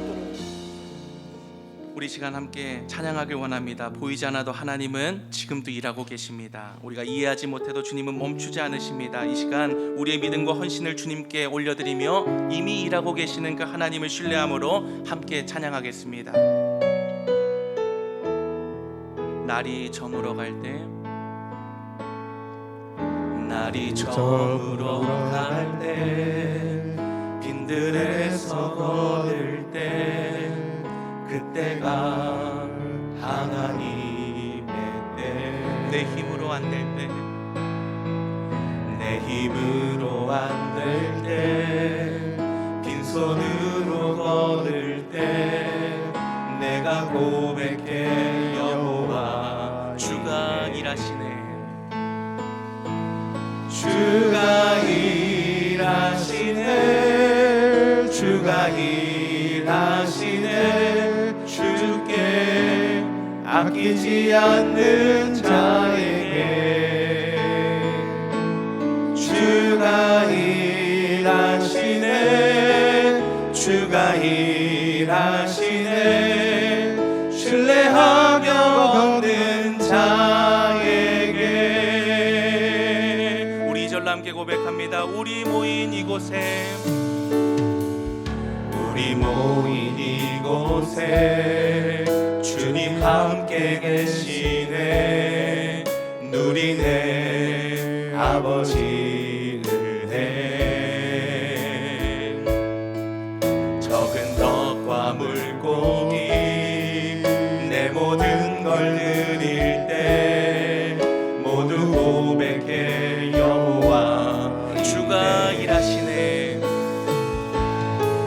우리 시간 함께 찬양하길 원합니다. 보이지 않아도 하나님은 지금도 일하고 계십니다. 우리가 이해하지 못해도 주님은 멈추지 않으십니다. 이 시간 우리의 믿음과 헌신을 주님께 올려드리며 이미 일하고 계시는 그 하나님을 신뢰함으로 함께 찬양하겠습니다. 날이 저물어 갈 때 날이 저물어 갈 때 빈들에서 걸을 때 그때가 하나님의 때 내 힘으로 안 될 때 내 힘으로 안 될 때 빈손으로 걸을 때 내가 고백해 여호와 주가 일하시네 주가 일하시네 주가 일하시네 주께 아끼지 않는 자에게 주가 일하시네 주가 일하시네 신뢰하며 걷는 자에게 우리 이 절로 함께 고백합니다. 우리 모인 이곳에 우리 모인 이곳에 주님 함께 계시네 누리네 아버지를 해 적은 떡과 물고기 내 모든 걸 드릴 때 모두 고백해 여호와 주가 일하시네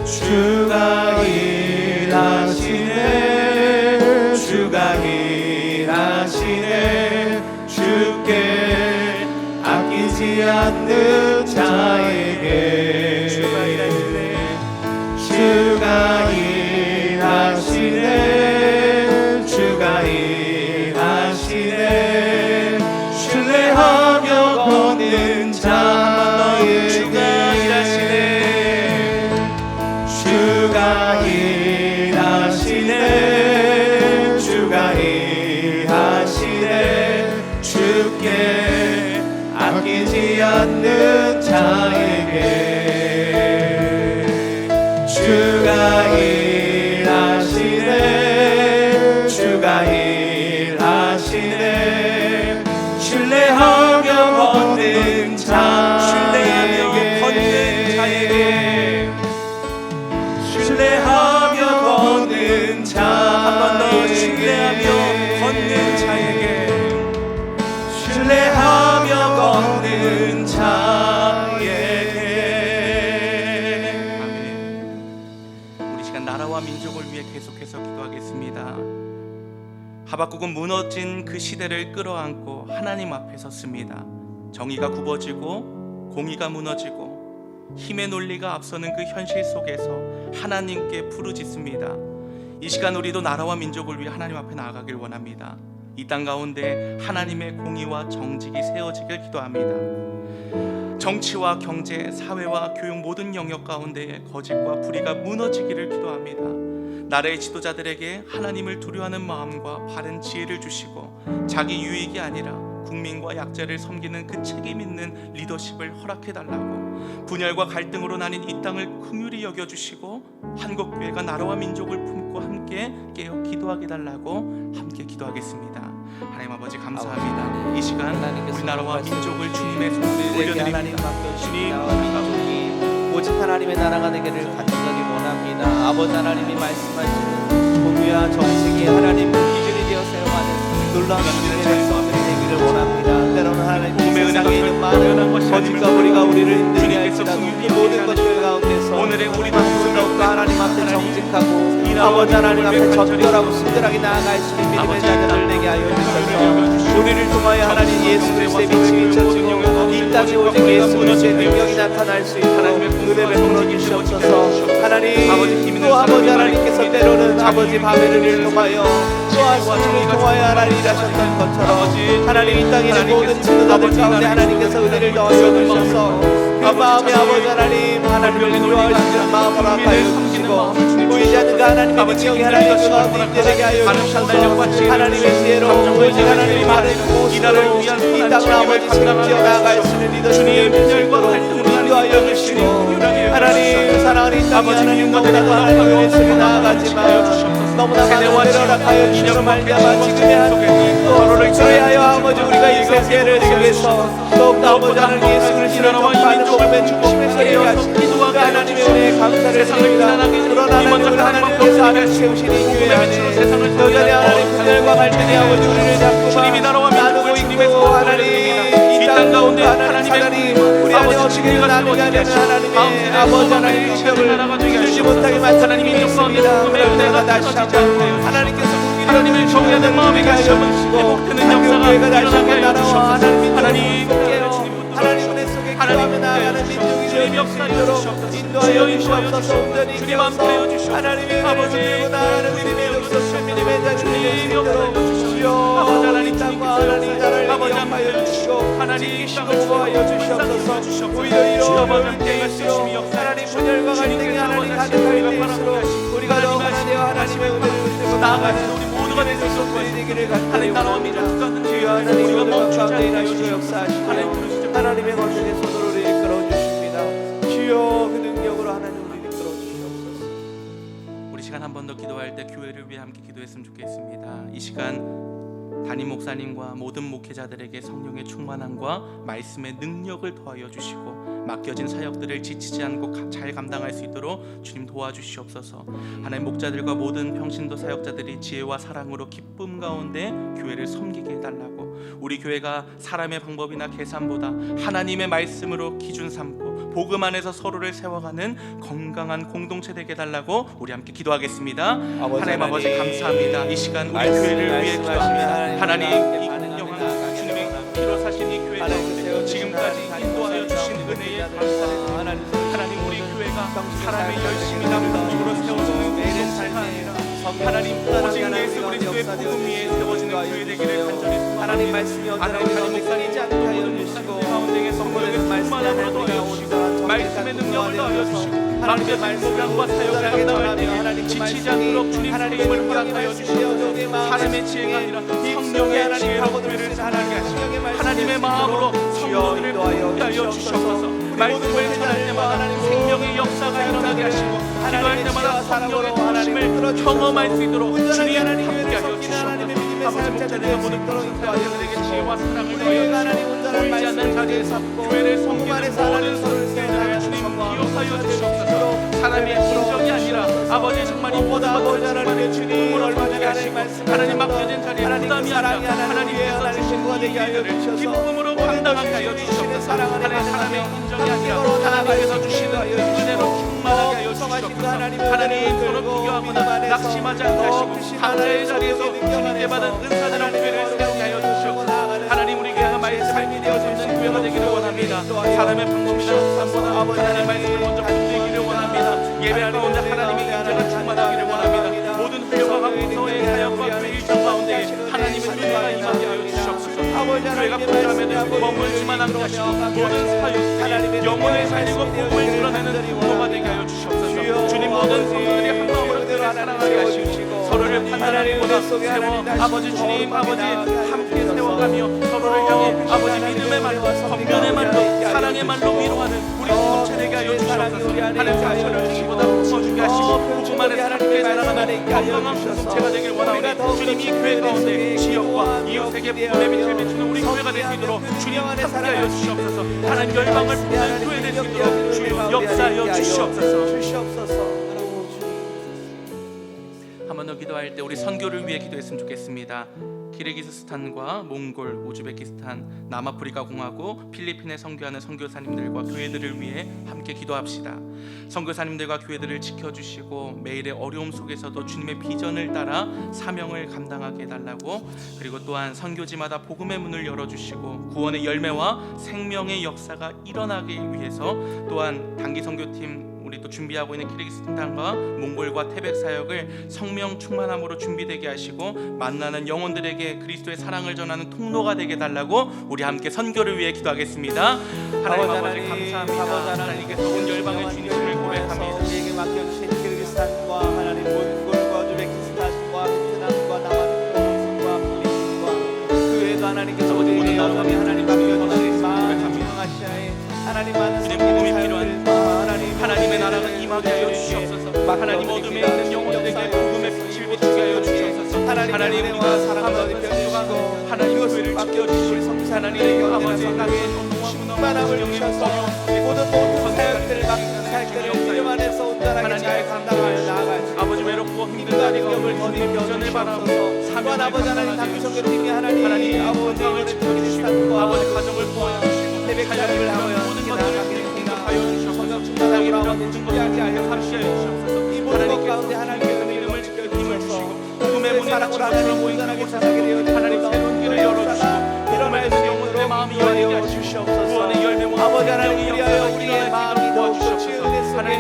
주가 일하시네 주가 일하시네 주께 아끼지 않는 자에게 주가 일하시네 주가 일하시네 주가 일하시네 신뢰하며 걷는 자에게 주가 일하시네 주가 일하시네 주가 일하시네 주께 아끼지 않는 자에게 주가 일하시네 주가 일하시네 신뢰하며 걷는 자에게 신뢰하며 걷는 자 한 번 더 신뢰하며 걷는 자에게 신뢰하며 걷는 자에게 아멘. 우리 시간 나라와 민족을 위해 계속해서 기도하겠습니다. 하박국은 무너진 그 시대를 끌어안고 하나님 앞에 섰습니다. 정의가 굽어지고 공의가 무너지고 힘의 논리가 앞서는 그 현실 속에서 하나님께 부르짖습니다. 이 시간 우리도 나라와 민족을 위해 하나님 앞에 나아가길 원합니다. 이 땅 가운데 하나님의 공의와 정직이 세워지길 기도합니다. 정치와 경제, 사회와 교육 모든 영역 가운데 거짓과 불의가 무너지기를 기도합니다. 나라의 지도자들에게 하나님을 두려워하는 마음과 바른 지혜를 주시고 자기 유익이 아니라 국민과 약자를 섬기는 그 책임 있는 리더십을 허락해달라고 분열과 갈등으로 나뉜 이 땅을 긍휼히 여겨주시고 한국교회가 나라와 민족을 품고 함께 깨어 기도하게 달라고 함께 기도하겠습니다. 하나님 아버지 감사합니다. 이 시간 우리 나라와 민족을 주님의 손에 올려드립니다. 주님 오직 하나님의 나라가 되기를 간절히 원합니다. 아버지 하나님이 말씀하시는 공의와 정책이 하나님의 기준이 되어 세워가는 놀라운 주님의 백성들이 되기를 원합니다. 때로는 하나님 세상에 있는 많은 거짓과 우리가 우리를 힘들게 할지라도 이 모든 것들 가운데서 오늘의 우리 더욱더 고백하고 아버지 하나님 앞에 적절하고 순결하게 나아갈 수 있는 믿음의 자녀들 되게 하여 주셔서 우리를 통하여 하나님 예수 그리스도의 빛이 비춰지고 이 땅에 오직 예수 그리스도의 능력이 나타날 수 있도록 은혜 베풀어 주시옵소서. 하나님 또 아버지 하나님께서 때로는 아버지 바벨을 통하여 또한 성령을 통하여 하나님 일하셨던 것처럼 하나님 이 땅에 있는 모든 지도자들 가운데 하나님께서 은혜를 더하여 주셔서 그 마음에 아버지 하나님을 인도하시는 마음을 아파여 주시고 보이지 않는 그 하나님의 능력이 하나님 그 가운데 임재되게 하여 주셔서 하나님의 지혜로 오직 하나님의 말을 모습으로 이 땅을 아버지 책임지어 나아갈 수 있는 리더십을 볼 수 있도록 인도하여 주시고 하나님 사랑하는 이 땅에 하나님 너무나도 하나님의 은혜 속에 나아가지만 너무나 많은 은혜를 허락하여 주셔서 말미암아 지금의 한또 그래하여 아버지 우리가 이 세계를 속에서 더욱더 아버지 하나님 예수 그리스도를 전파하는 복음의 중심에 서게 하시는 그 하나님의 은혜에 감사를 드립니다. 그러나 하나님께서 하나님 세우신 이 교회 안에 여전히 하나님 분열과 갈등이 아버지 우리를 자꾸만 나누고 있고 하나님 이 땅 가운데 하나님 사단이 우리 안에 어떻게 나누게 하려는 하나님의 아버지 하나님의 인격을 이루지 못하게 만드는 힘이 있습니다. 그러나 다시 한번 하나님께서 하나님을 경외하는 마음이 가시고 회복되는 역사가 다시 한번 나라와 하나님 하나님 은혜 속에 기도하며 나아가는 민족이 되어 수 있도록 인도하여 주시옵소서. 온전히 기어서 하나님의 은혜를 들고 나아가는 믿음의 역사 믿음의 자녀들이 되어 수 있도록 주여 하나님 땅과 하나님 나라를 영화하여 주시고 지키시고 보호하여 주시옵소서. 오히려 이런 때일수록 하나님 분열과 갈등이 하나님 가득할 때일수록 우리가 더욱 하나님과 하나님의 은혜를 들고 나아가는 우리 모두가 될 수 있도록 되기를 간절히 원합니다. 주여 하나님 우리가 멈추지 않게 주여 역사하시고 하나님의 권능의 손으로 우리를 이끌어 주십니다. 주여 그 능력으로 하나님 우리를 이끌어 주시옵소서. 우리 시간 한 번 더 기도할 때 교회를 위해 함께 기도했으면 좋겠습니다. 이 시간 담임 목사님과 모든 목회자들에게 성령의 충만함과 말씀의 능력을 더하여 주시고 맡겨진 사역들을 지치지 않고 잘 감당할 수 있도록 주님 도와주시옵소서. 하나님 목자들과 모든 평신도 사역자들이 지혜와 사랑으로 기쁨 가운데 교회를 섬기게 해달라고, 우리 교회가 사람의 방법이나 계산보다 하나님의 말씀으로 기준 삼고 복음 안에서 서로를 세워가는 건강한 공동체 되게 해달라고 우리 함께 기도하겠습니다. 하나님 아버지 감사합니다. 이 시간 우리 교회를 위해 기도합니다. 하나님 이 영원한 주님의 피로 사신 이 교회를 지금까지 인도하여 주신 은혜에 감사드립니다. 하나님 우리 교회가 사람의 열심히 남성적으로 세워지는 공동체가 아니라 하나님 오직 예수 그리스도의 복음 위에 세워지는 교회 되기를 간절히 하나님 말씀이 하나님 목사님지 않고 모든 목사님 가운데에 성령의 충만함으로 더하여주시고 말씀의 능력을 더하여주시고 하나님의 말씀과 사역을 감당할 때에 지치지 않도록 주님 사임을 허락하여 주시고 사람의 지혜가 아니라 성령의 지혜로 교회를 살아가게 하시고 하나님의 마음으로 성도들을 붙게 하여 주시옵소서. 말씀을 전할 때마다 생명의 역사가 일어나게 하시고 기도할 때마다 성령의 도우심을 경험할 수 있도록 주님 함께 하여 주시옵소서. 아버지 목자들과 모든 교회들에게 지혜와 사랑을 더하여 주시고 보이지 않는 자리에서 교회를 섬기는 모든 성도들을 주님 기억하여 주시옵소서. 사람의 인정이 아니라 아버지 정말 이 모든 것을 주님을 얼마나 하시고 하나님 맡겨진 자리에 부담이 아니라 하나님께서 주신 일들을 기쁨으로 감당하게 하여 주시옵소서. 사람의 인정이 아니라 하나님께서 주시는 은혜로 충만하게 하여 주시옵소서. 하나님 서로 비교하거나 낙심하지 않게 하시고 각자의 자리에서 주님께 받은 은사들을 교회를 세우게 하여 주시옵소서. 하나님 우리 교회가 말씀이 되어지는 교회가 되기를 원합니다. 사람의 방법이나 사람보다 하나님의 말씀을 먼저 붙들기를 원합니다. 예배하는 가운데 하나님의 인자가 충만하기를 원합니다. 모든 회개와 공서의 사역과 교회 일정 가운데 하나님의 은혜가 임하게 하여 주시옵소서. 교회가 포함되면 머물지만 않게 하시고 모든 사역들이 영혼을 살리고 복음을 드러내는 도가 되게 하여 주시옵소서. 주님 모든 성도들이 한 마음으로 교회를 사랑하게 하시고 서로를 판단하는 곳에 세워 아버지 주님 아버지 함께 세워가며 서로를 향해 아버지 믿음의 말로 권면의 말로 사랑의 말로 위로하는 우리 공동체 되게 하여 주시옵소서. 하나님 상처를 주시보다 부어주게 하시고 복음 안에서 함께 자라가는 건강한 공동체가 되길 원하오니 주님 이 교회 가운데 지역과 이웃에게 복음의 빛을 비추는 우리 교회가 될 수 있도록 주님 함께 하여 주시옵소서. 하나님 열방을 부는 교회 될 수 있도록 주님 역사하여 주시옵소서. 한 번 더 기도할 때 우리 선교를 위해 기도했으면 좋겠습니다. 키르기스스탄과 몽골, 우즈베키스탄, 남아프리카 공화국, 필리핀에 선교하는 선교사님들과 교회들을 위해 함께 기도합시다. 선교사님들과 교회들을 지켜주시고 매일의 어려움 속에서도 주님의 비전을 따라 사명을 감당하게 해달라고, 그리고 또한 선교지마다 복음의 문을 열어주시고 구원의 열매와 생명의 역사가 일어나기 위해서 또한 단기 선교팀 우리 또 준비하고 있는 키르기스탄과 몽골과 태백 사역을 성령 충만함으로 준비되게 하시고 만나는 영혼들에게 그리스도의 사랑을 전하는 통로가 되게 달라고 우리 함께 선교를 위해 기도하겠습니다. 하나님 아버지 감사합니다. 하나님께서 온 열방의 주님을 고백합니다. 우리에게 맡겨주신 키르기스탄과 하나님 몽골과 우즈베키스탄과 베트남과 남아프리카와 필리핀과 그 외에도 하나님께서 우리에게 여전히 하나님 맡겨주신 많은 아시아에 하나님 많은 복음이 필요한 하나님의 나라가 나라가 임하게 하여 주시옵소서. 하나님 어둠에 있는 영혼들에게 복음의 빛을 비추게 하여 주시옵소서. 하나님 우리가 사랑하는 선교가 하나님 교회를 지켜주시고 하나님 아버지 땅에 충만함을 주셔서 모든 사역들을 맡기는 사역들을 이름 안에서 온전하게 잘 감당하여 나아갈 아버지 외롭고 힘든 날이 능력을 더 비전을 바라보고 또한 아버지 하나님 단기선교팀이 하나님 아버지 건강을 지켜주시고 아버지 가정을 보호하시고 태백 사역을 하며 모든 것들을 하여 주셔서 충만함으로 아버지 준비하게 하여 주시옵소서. 이 모든 것 가운데 하나님께서 이름을 지켜주셔서 복음의 사랑으로 하나님 온전하게 사랑하게 되어 하나님 새로운 길을 열어주시고 일어날 수 있도록 마음이 인도하여 열리게 주시옵소서. 구원의 열매와 아버지 하나님 생명의 위하여 역사가 우리의 일어나게 마음이 더욱더 치유된 속에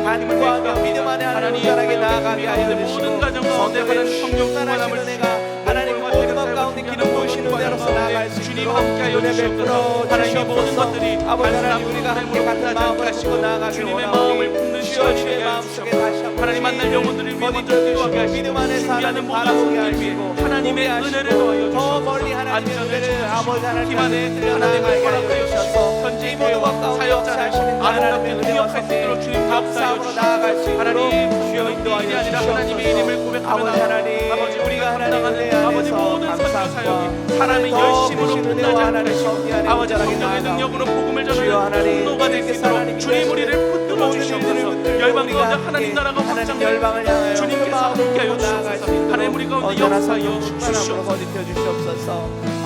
간구하며 믿음 안에 하나님 온전하게 나아가게 하여 주시고 모든 가정 가운데 하나님 성령 충만함을 하시는 내가 하나님 모든 것 가운데 기름 부으시는 대로서 나아갈 수 주님 있도록 함께하여 은혜 베풀어 주시옵소서. 하나님의 모든 주시옵소서. 것들이 아버지 하나님 우리가 함께 같은 마음을 가지고 나아가길 주님의 원하오니 마음을 품는 시간이 주의 되게 마음속에 하시옵소서. 다시 한번 하나님 만날 영혼들을 위해 어디 먼저 기도하게 하시고 믿음 안에서 준비하는 하나님 모든 바라보게 손들 위해 하시고 하나님의 보게 은혜를 하시고 더하여 더 주시옵소서. 멀리 하나님의 안전을 은혜를 주시옵소서. 아버지 하나님 기만에 들려나가게 하여 하나님의 주셔서 현재 이 모든 것 가운데 사역자를 하시는 하나님의 아름답게 은혜와 능력할 수 있도록 주님 감사하여 감사함으로 나아갈 수 주시옵소서. 있도록 하나님 주여 주여 인도하여 인도하여 아니라 하나님의 이름을 주시옵소서. 고백하며 아버지 하나님 아버지 우리가 하나님의 은혜 감당하는 아버지 안에서 모든 선교 감사함과 사역이 사람의 더 열심으로 크신 끝나지 은혜와 않게 하나님 하시고 성리 안에 아버지 온전하게 성령의 나아가오니 능력으로 복음을 주여 전하는 하나님 통로가 될 수 주님께서 있도록 하나님 주님 우리를 붙들어 모든 주시옵소서. 일들을 열방 우리가 가운데 함께 하나님 나라가 하나님 확장되고 열방을 향하여 주님께서 그 마음으로 함께하여 나아갈 수 주시옵소서. 있도록 하나님 우리 가운데 언제나 역사하여 성령 충만함으로 주시옵소서. 거듭혀 주시옵소서.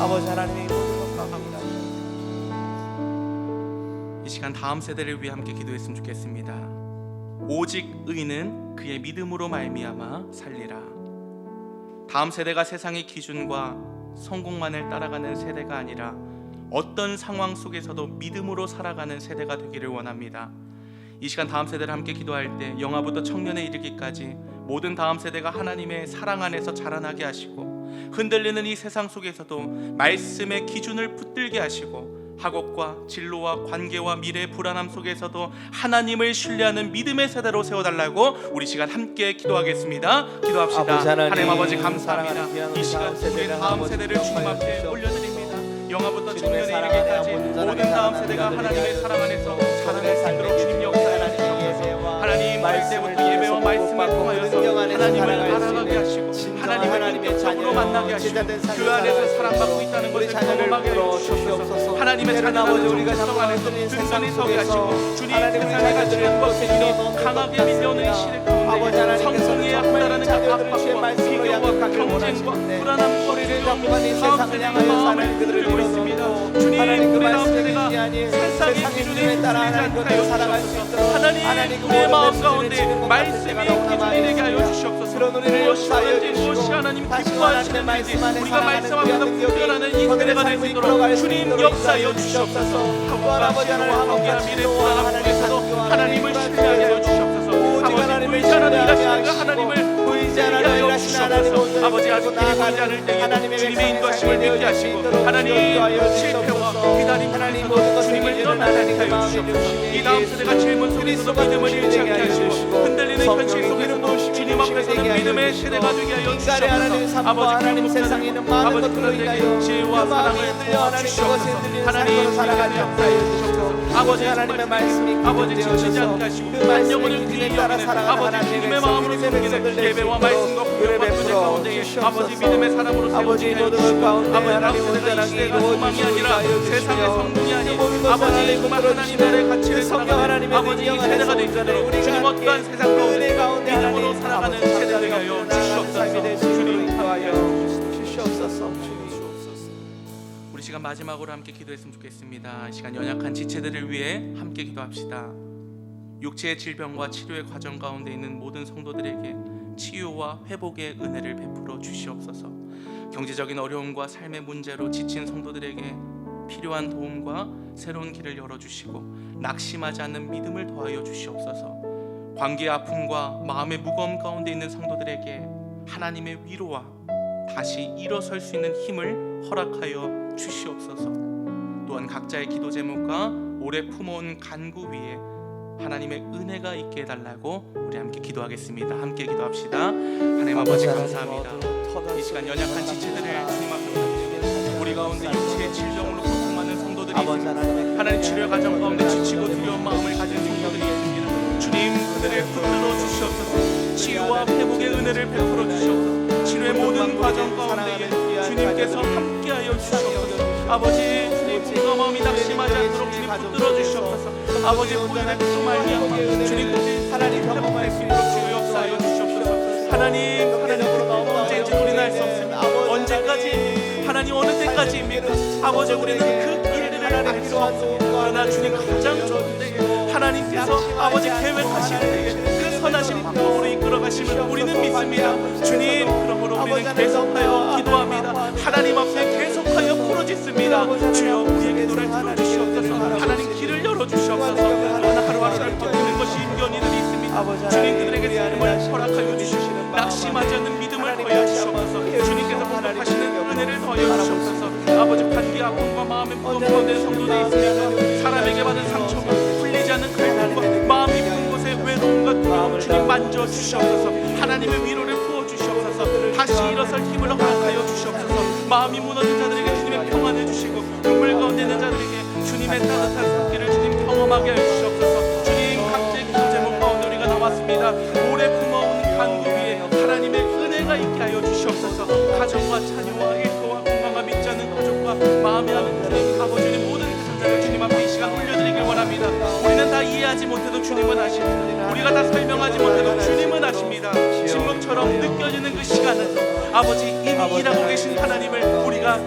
아버지 하나님의 모든 것 가운데 이 시간 다음 세대를 위해 함께 기도했으면 좋겠습니다. 오직 의는 그의 믿음으로 말미암아 살리라. 다음 세대가 세상의 기준과 성공만을 따라가는 세대가 아니라 어떤 상황 속에서도 믿음으로 살아가는 세대가 되기를 원합니다. 이 시간 다음 세대를 함께 기도할 때 영아부터 청년에 이르기까지 모든 다음 세대가 하나님의 사랑 안에서 자라나게 하시고 흔들리는 이 세상 속에서도 말씀의 기준을 붙들게 하시고 학업과 진로와 관계와 미래의 불안함 속에서도 하나님을 신뢰하는 믿음의 세대로 세워달라고 우리 시간 함께 기도하겠습니다. 기도합시다. 아버지 하나님 아버지 사랑하는 감사합니다. 이 시간 우리 세대를 다음 아버지 세대를 주님 앞에 주옵소서. 올려드립니다. 영아부터 주님의 청년에 사랑 이르기까지 안에 모든 온전하게 다음 사랑하는 세대가 자들에게 하나님의 사랑 안에서 자라날 수 삶의 있도록 주님 역사하여 주시옵소서. 하나님 어릴 때부터 예배와 말씀을 통하여서 하나님을 알아가게 하시고 하나님을 인격적으로 만나게 하시고 그 안에서 사랑받고 있다는 우리 것을 자녀를 경험하게 불러 하여 주시옵소서. 주시옵소서. 하나님의 때로는 자녀라는 아버지 우리가 정체성 잡고 안에서 있는 세상 든든히 서게 속에서 하시고 주님 하나님 우리 세상의 자녀들을 가치관과 어떻게 기준이 넘는 강하게 것 밀려오는 이 같습니다. 시대 아버지 가운데 하나님께서 성공에 정말 앞다라는 그 자녀들을 주의 압박과 말씀으로 비교와 양육하기를 경쟁과 원하시는데 불안함과 우리를 두려움이 잡고 가는 다음 세상을 세대의 향하여 마음을 사는 그들을 흔들고 있습니다. 밀어넣고 주님 하나님 그 우리 다음 말씀에 세대가 기지 아니 세상의 세상의 기준에 기준에 따라 흔들리지 하나님 않게 하여 그들을 살아갈 수 주시옵소서. 있도록 하나님 그 우리의 모든 마음 말씀을 가운데 지는 것 같은 말씀이 때가 너무나 기준이 되게 하여 많습니다. 주시옵소서. 그런 우리를 무엇이 역사하여 하는지 무엇이 주시고 하나님 다시 기뻐하시는지 하나님의 말씀 안에 우리가 말씀 살아가는 앞에서 귀한 분별하는 이 세대가 될 수 있도록 주님 역사하여 주시옵소서. 또한 아버지 하나님 학업과 미래 불안함 속에서도 하나님을 신뢰하게 하여 주시옵소서. 오직 하나님을 신뢰하게 하시고 보이지 않는 일하시는 하나님 온전히 아버지 아직 길이 보이지 않을 때에 주님의 인도하심을 믿게 하시고 하나님 실패와 기다림 하나님 모든 것을 주님을 이기는 떠나게 하나님의 하여 마음이 주시옵소서. 되시니 이 다음 세대가 질문 속에서도 믿음을 잃지 않게 하시고 흔들리는 현실 속에서도 주님 앞에서는 믿음의 세대가 되게 하여 인간의 하나님 주시옵소서. 삶과 하나님 세상에 있는 많은 아버지 것들로 인하여 지혜와 그 마음이 사랑을 흔들려 하나님 그것에 흔들리는 하나님 삶으로 살아가지 않게 하여 주시옵소서. 아버지 하나님의 말씀이 아버지 지치지 기준되어져서 않게 하시고 그 한 말씀의 영혼을 기준에 귀히 따라 여기는 살아가는 아버지 하나님의 주님의 마음으로 성령의 섬기는 백성들 예배와 말씀과 은혜 공경과 베풀어 가운데에 주시옵소서. 아버지 믿음의 사람으로 아버지 세우게 모든 하여 것 가운데 아버지 하나님 다음 세대가 이 온전하게 시대가 소망이 이루어지시고 아니라 하여 세상의 주시며 성공이 아닌 그 모든 것을 아버지 하나님 정말 붙들어 하나님의 주시는 가치를 그 성령 살아가는 하나님의 아버지 이 능력 세대가 안에서 될 수 있도록 우리가 주님 함께 어떠한 세상 그 가운데 은혜 가운데 믿음으로 하나님 살아가는 아버지 세대 되게 하여 삶이 될 수 있도록 주시옵소서. 인도하여 주시옵소서. 주옵소서. 우리 시간 마지막으로 함께 기도했으면 좋겠습니다. 이 시간 연약한 지체들을 위해 함께 기도합시다. 육체의 질병과 치료의 과정 가운데 있는 모든 성도들에게 치유와 회복의 은혜를 베풀어 주시옵소서. 경제적인 어려움과 삶의 문제로 지친 성도들에게 필요한 도움과 새로운 길을 열어주시고 낙심하지 않는 믿음을 더하여 주시옵소서. 관계의 아픔과 마음의 무거움 가운데 있는 성도들에게 하나님의 위로와 다시 일어설 수 있는 힘을 허락하여 주시옵소서. 또한 각자의 기도 제목과 오래 품어온 간구 위에 하나님의 은혜가 있게 해달라고 우리 함께 기도하겠습니다. 함께 기도합시다. 하나님 아버지 감사합니다. 이 시간 연약한 지체들을 주님 앞에 올려드립니다. 우리 가운데 육체의 질병으로 고통하는 성도들이 있습니다. 하나님 치료의 과정 가운데 지치고 두려운 마음을 가진 성도들이 있습니다. 주님 그들을 붙들어 주시옵소서. 치유와 회복의 은혜를 베풀어 주시옵소서. 치료의 모든 과정 가운데 주님께서 함께하여 주시옵소서. 아버지 주님 그 마음이 낙심하지 않도록 주님 붙들어 주시옵소서. 아버지 보혈의 피 말미암아 주님 하나님 경험할 수 있는 주여 역사하여 주시옵소서. 하나님 언제인지 우리는 알 수 없습니다. 언제까지 하나님 어느 때까지입니까? 아버지 우리는 그 일들을 알 수 없습니다. 그러나 주님 가장 좋은 때에 하나님께서 아버지 계획하실 때에 그 선하신 방법으로 이끌어 가심을 우리는 믿습니다. 주님 그러므로 우리는 계속하여 기도합니다. 하나님 앞에 계속하여 부르짖습니다. 주여 우리의 기도를 들어주시옵소서. 하나님 길을 열어주시옵소서. 또한 하루하루를 버티는 것이 인견이들이 있습니다. 주님 그들에게 삶을 허락하여 주시옵소서. 낙심하지 않는 믿음을 더하여 주시옵소서. 주님께서 공급하시는 은혜를 더하여 주시옵소서. 아버지 관계 아픔과 마음의 무거운 가운데 성도들이 있습니다. 사람에게 받은 상처가 풀리지 않는 갈등과 마음이 푼 곳에 외로움과 두려움 주님 만져 주시옵소서. 하나님의 위로를 부어 주시옵소서. 다시 일어설 힘을 허락하여 주시옵소서. 마음이 무너진 자들에게 주님의 평안을 주시고 눈물 가운데 있는 자들에게 주님의 따뜻한 손길을 주님 경험하게 하여 주시옵소서. 주님 각자의 기도 제목 가운데 우리가 나왔습니다. 오래 품어온 간구 위에 하나님의 은혜가 있게 하여 주시옵소서. 가정과 자녀와 일터와 건강과 믿지 않는 가족과 마음이 아는 주님 아버지의 모든 사자를 주님 앞에 이 시간 올려드리길 원합니다. 우리는 다 이해하지 못해도 주님은 아십니다. 우리가 다 설명하지 못해도 주님은 아십니다. 침묵처럼 느껴지는 그 시간에서 아버지 이미 일하고 계신 하나님을 우리가